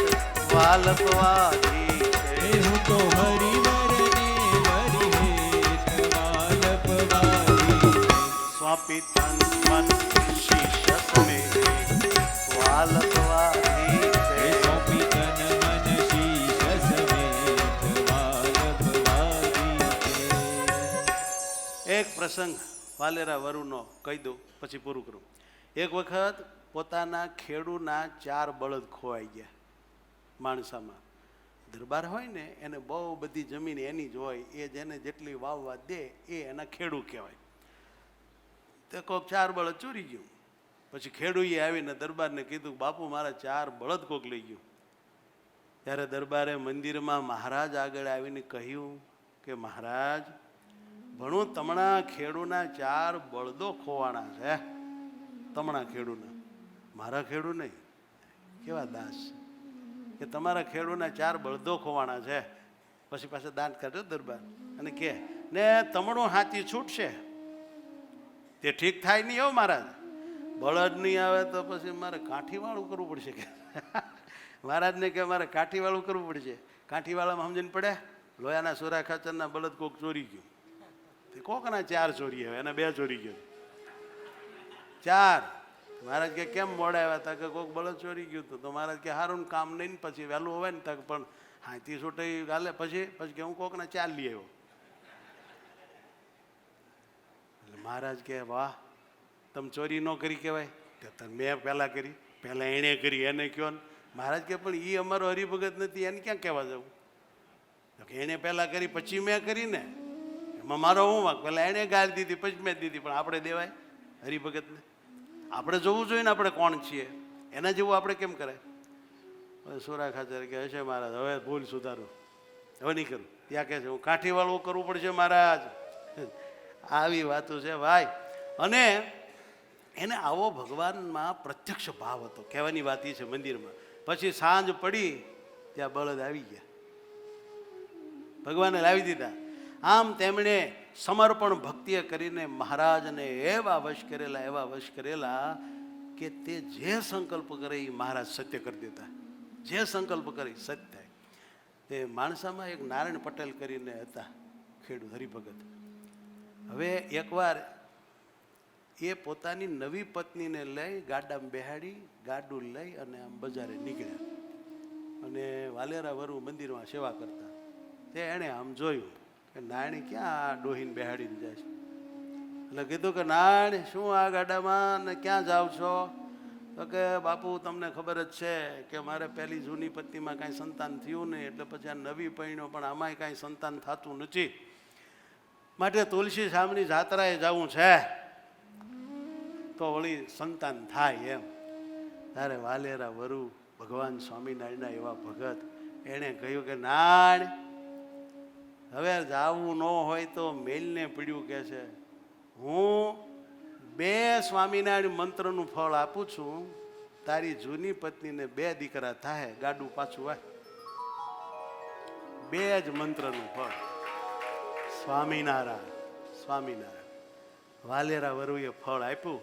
વાલપવાદી છે. હું તો હરિવરને વરી હેત વાલપવાદી છે. સ્વાપી તન મન શીશ સમેત વાલપવાદી છે. સોંપી તન મન શીશ સમેત વાલપવાદી છે. એક પ્રસંગ વાલેરા વરુનો કહી દઉં પછી પૂરું કરું. એક વખત પોતાના ખેડૂના 4 બળદ ખોવાઈ ગયા માણસામાં. દરબાર હોય ને એને બહુ બધી જમીન એની જ હોય, એ જેને જેટલી વાવવા દે એ એના ખેડૂ કહેવાય. તે કોક 4 બળદ ચોરી ગયું. પછી ખેડૂએ આવીને દરબારને કીધું બાપુ મારા 4 બળદ કોક લઈ ગયું. ત્યારે દરબારે મંદિરમાં મહારાજ આગળ આવીને કહ્યું કે મહારાજ ભણું તમણા ખેડૂના 4 બળદો ખોવાણા છે. તમણા ખેડૂના, મારા ખેડૂ નહીં. કેવા દાસ કે તમારા ખેડૂના 4 બળદો ખોવાણા છે. પછી પાછા દાંત કાઢ્યો દરબાર અને કે ને તમણું હાથી છૂટશે તે ઠીક થાય નહીં. એવું મહારાજ બળદ નહીં આવે તો પછી મારે કાઠીવાળું કરવું પડશે કે મહારાજને કે મારે કાઠીવાળું કરવું પડશે. કાઠીવાળામાં સમજીને પડે લોયાના સોરા ખાચરના બળદ કોક ચોરી ગયું. તે કોકના 4 ચોરી આવે, એના 2 ચોરી ગયો 4. મહારાજ કે કેમ મોડા આવ્યા હતા? કે કોક બળદ ચોરી ગયું હતું. તો મહારાજ કે સારું કામ નહીં ને પછી વહેલું હોય ને તક પણ હાથી છૂટે ગાલે પછી કે હું કોકના 4 લઈ આવ્યો. એટલે મહારાજ કે વાહ તમે ચોરી ન કરી કહેવાય. તો મેં પહેલાં કરી, પહેલાં એણે કરી એને કહો ને. મહારાજ કે પણ એ અમારો હરિભગત નથી, એને ક્યાં કહેવા જવું? તો કે એણે પહેલાં કરી પછી મેં કરી ને, એમાં મારો હું વાંક? પહેલાં એણે ગાળ દીધી પછી મેં દીધી. પણ આપણે દેવાય હરિભગતને? આપણે જોવું જોઈએ ને આપણે કોણ છીએ. એના જેવું આપણે કેમ કરાય? સોરા ખાચર કે હશે મહારાજ હવે ભૂલ સુધારો, હવે નહીં કરું. ત્યાં કહે છે હું કાઠીવાળું કરવું પડશે મહારાજ. આવી વાતો છે ભાઈ. અને એને આવો ભગવાનમાં પ્રત્યક્ષ ભાવ હતો. કહેવાની વાત એ છે મંદિરમાં. પછી સાંજ પડી ત્યાં બળદ આવી ગયા, ભગવાને લાવી દીધા. આમ તેમણે સમર્પણ ભક્તિએ કરીને મહારાજને એવા વશ કરેલા કે તે જે સંકલ્પ કરે એ મહારાજ સત્ય કરી દેતા. જે સંકલ્પ કરે સત્ય થાય. તે માણસામાં એક નારાયણ પટેલ કરીને હતા ખેડૂત હરિભગત. હવે એકવાર એ પોતાની નવી પત્નીને લઈ ગાડામાં બેહાડી ગાડું લઈ અને આમ બજારે નીકળ્યા. અને વાલેરા વરુ મંદિરમાં સેવા કરતા. તે એણે આમ જોયું કે નાયણી ક્યાં આ ડોહીને બેહાડીને જાય છે. એટલે કીધું કે નાયણ શું આ ગાડામાં ને ક્યાં જાઓ છો? તો કે બાપુ તમને ખબર જ છે કે મારે પહેલી જૂની પત્નીમાં કાંઈ સંતાન થયું નહીં, એટલે પછી આ નવી પૈણો પણ આમાંય કાંઈ સંતાન થતું નથી, માટે તુલસી સામની જાત્રાએ જવું છે તો વળી સંતાન થાય એમ. ત્યારે વાલેરા વરુ ભગવાન સ્વામિનારાયણના એવા ભગત એણે કહ્યું કે નાણ હવે જાવું ન હોય તો મેલને પીડ્યું કે છે. હું 2 સ્વામિનારાયણ મંત્રનું ફળ આપું છું. તારી જૂની પત્નીને 2 દીકરા થાય, ગાડું પાછું હોય. 2 જ મંત્રનું ફળ. સ્વામિનારાયણ સ્વામિનારાયણ. વાલેરા વરુએ ફળ આપ્યું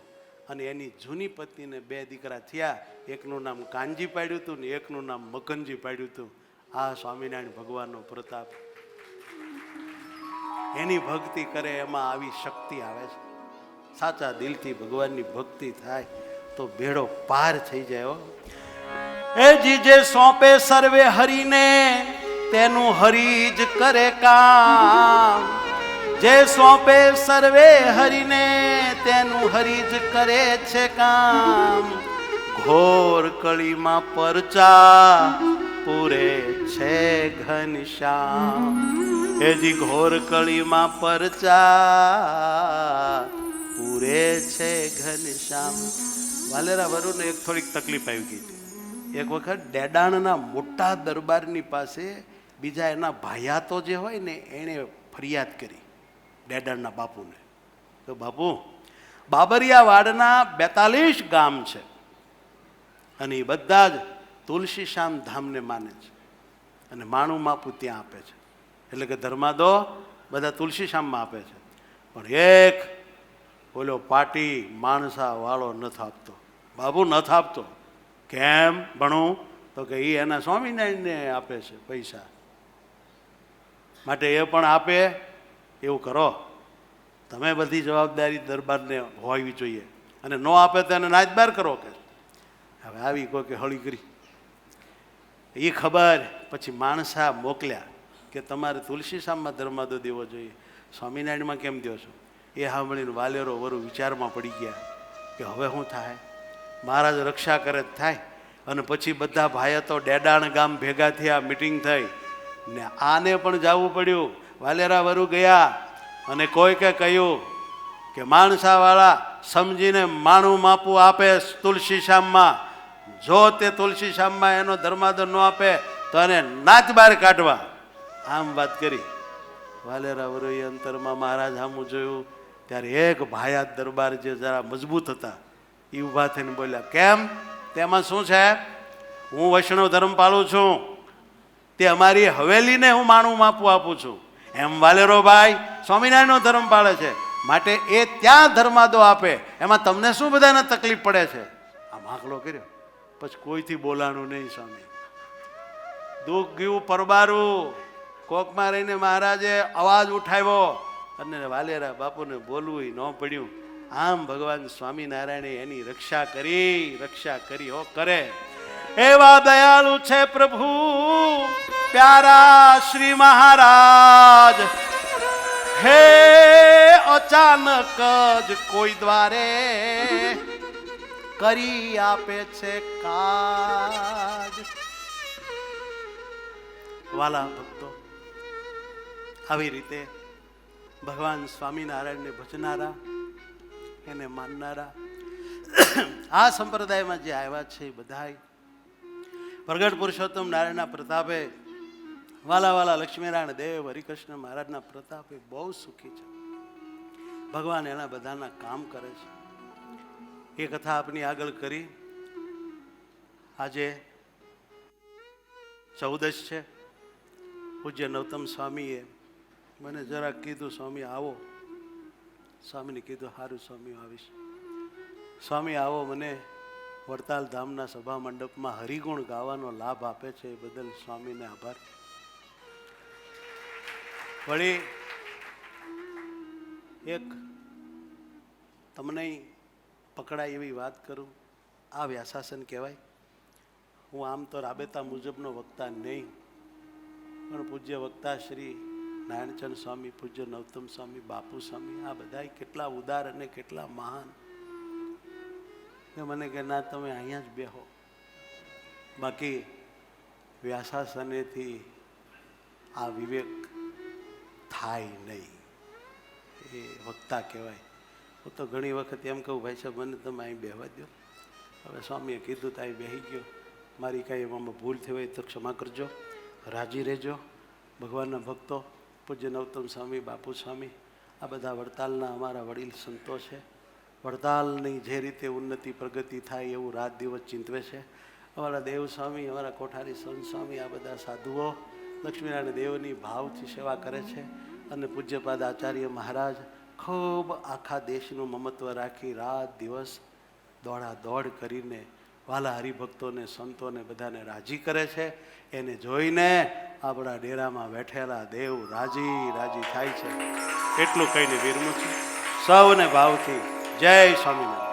અને એની જૂની પત્નીને 2 દીકરા થયા. એકનું નામ કાનજી પાડ્યું હતું ને એકનું નામ મકનજી પાડ્યું હતું. આ સ્વામિનારાયણ ભગવાનનો પ્રતાપ. એની ભક્તિ કરે એમાં આવી શક્તિ આવે છે. સાચા દિલથી ભગવાનની ભક્તિ થાય તો બેડો પાર થઈ જાય હો. એ જે સોંપે સર્વે હરીને તેનું હરી જ કરે કામ. જે સોંપે સર્વે હરીને તેનું હરી જ કરે છે કામ. ઘોર કળીમાં પરચા પૂરે છે ઘનશ્યામ. એજી ઘોર કળીમાં પરચા પૂરે છે ઘનશ્યામ. વાલેરા વરુને એક થોડીક તકલીફ આવી ગઈ હતી. એક વખત ડેડાણના મોટા દરબારની પાસે બીજા એના ભાયાતો જે હોય ને એણે ફરિયાદ કરી ડેડાણના બાપુને. તો બાપુ, બાબરિયા વાડના 42 ગામ છે અને એ બધા જ તુલસીશ્યામ ધામને માને છે અને માણું માપું ત્યાં આપે છે. એટલે કે ધર્માદો બધા તુલસીશ્યામમાં આપે છે, પણ એક બોલો પાટી માણસા વાળો નથી આપતો. બાબુ નથી આપતો. કેમ ભણું? તો કે એ એના સ્વામિનારાયણને આપે છે પૈસા, માટે એ પણ આપે એવું કરો. તમે બધી જવાબદારી દરબારને હોવી જોઈએ અને ન આપે તો એને નાચબાર કરો. કે હવે આવી કોઈ કે હળી કરી એ ખબર પછી માણસા મોકલ્યા કે તમારે તુલસીશ્યામમાં ધર્માદો દેવો જોઈએ, સ્વામિનારાયણમાં કેમ દો છો? એ સાંભળીને વાલેરો વરુ વિચારમાં પડી ગયા કે હવે શું થાય? મહારાજ રક્ષા કરે થાય. અને પછી બધા ભાઈ તો ડેડાણ ગામ ભેગા થયા, મિટિંગ થઈ ને આને પણ જવું પડ્યું. વાલેરા વરુ ગયા અને કોઈકે કહ્યું કે માણસાવાળા સમજીને માણું માપું આપે તુલસીશ્યામમાં. જો તે તુલસીશ્યામમાં એનો ધર્માદો ન આપે તો એને નાચ બહાર કાઢવા. આમ વાત કરી. વાલેરા વરુએ અંતરમાં મહારાજ સામું જોયું ત્યારે એક ભાયા દરબાર જે જરા મજબૂત હતા એ ઊભા થઈને બોલ્યા, કેમ? તેમાં શું છે? હું વૈષ્ણવ ધર્મ પાળું છું, તે અમારી હવેલીને હું માણું માપું આપું છું. એમ વાલેરો ભાઈ સ્વામિનારાયણનો ધર્મ પાળે છે, માટે એ ત્યાં ધર્માદો આપે, એમાં તમને શું બધાને તકલીફ પડે છે? આમ આંકડો કર્યો પછી કોઈથી બોલાણું નહીં. સ્વામી દુઃખ ગયું પરબારું. કોકમાં રહીને મહારાજે અવાજ ઉઠાવ્યો અને વાલેરા બાપુને બોલવું ન પડ્યું. આમ ભગવાન સ્વામિનારાયણે એની રક્ષા કરી હો કરે. એવા દયાળુ છે પ્રભુ પ્યારા શ્રી મહારાજ. હે અચાનક જ કોઈ દ્વારે કરી આપે છે કાજ. વાલા ભક્તો, આવી રીતે ભગવાન સ્વામિનારાયણને ભજનારા, એને માનનારા આ સંપ્રદાયમાં જે આવ્યા છે એ બધાય પ્રગટ પુરુષોત્તમ નારાયણના પ્રતાપે, વાલા વાલા લક્ષ્મીનારાયણ દેવ હરિકૃષ્ણ મહારાજના પ્રતાપે બહુ સુખી છે. ભગવાન એના બધાના કામ કરે છે. એ કથા આપની આગળ કરી. આજે 14 છે. પૂજ્ય નવતમ સ્વામીએ મને જરાક કીધું, સ્વામી આવો. સ્વામીને કીધું, સારું સ્વામી આવીશ. સ્વામી આવો. મને વડતાલ ધામના સભા મંડપમાં હરિગુણ ગાવાનો લાભ આપે છે એ બદલ સ્વામીને આભાર. વળી એક તમને પકડાય એવી વાત કરું. આ વ્યાસાસન કહેવાય. હું આમ તો રાબેતા મુજબનો વક્તા નહીં, પણ પૂજ્ય વક્તા શ્રી નારાયણચંદ સ્વામી, પૂજ્ય નવતમ સ્વામી, બાપુ સ્વામી, આ બધા કેટલા ઉદાર અને કેટલા મહાન. મને કે ના, તમે અહીંયા જ બેહો. બાકી વ્યાસાસનેથી આ વિવેક થાય નહીં. એ વક્તા કહેવાય. હું તો ઘણી વખત એમ કહું, ભાઈ સાહેબ મને તમે અહીં બેહવા દો. હવે સ્વામીએ કીધું તો અહીં બેસી ગયો. મારી કાંઈ એમાં ભૂલ થઈ હોય તો ક્ષમા કરજો, રાજી રહેજો. ભગવાનના ભક્તો પૂજ્ય નવતમ સ્વામી, બાપુ સ્વામી, આ બધા વડતાલના અમારા વડીલ સંતો છે. વડતાલની જે રીતે ઉન્નતિ પ્રગતિ થાય એવું રાત દિવસ ચિંતવે છે. અમારા દેવ સ્વામી, અમારા કોઠારી સંત સ્વામી, આ બધા સાધુઓ લક્ષ્મીનારાયણ દેવની ભાવથી સેવા કરે છે. અને પૂજ્યપાદ આચાર્ય મહારાજ ખૂબ આખા દેશનું મમત્વ રાખી રાત દિવસ દોડ કરીને વાલા હરિભક્તોને, સંતોને બધાને રાજી કરે છે. એને જોઈને આપણા ડેરામાં બેઠેલા દેવ રાજી રાજી થાય છે. એટલું કહીને વિરમું છું. સૌને ભાવથી જય સ્વામિનારાયણ.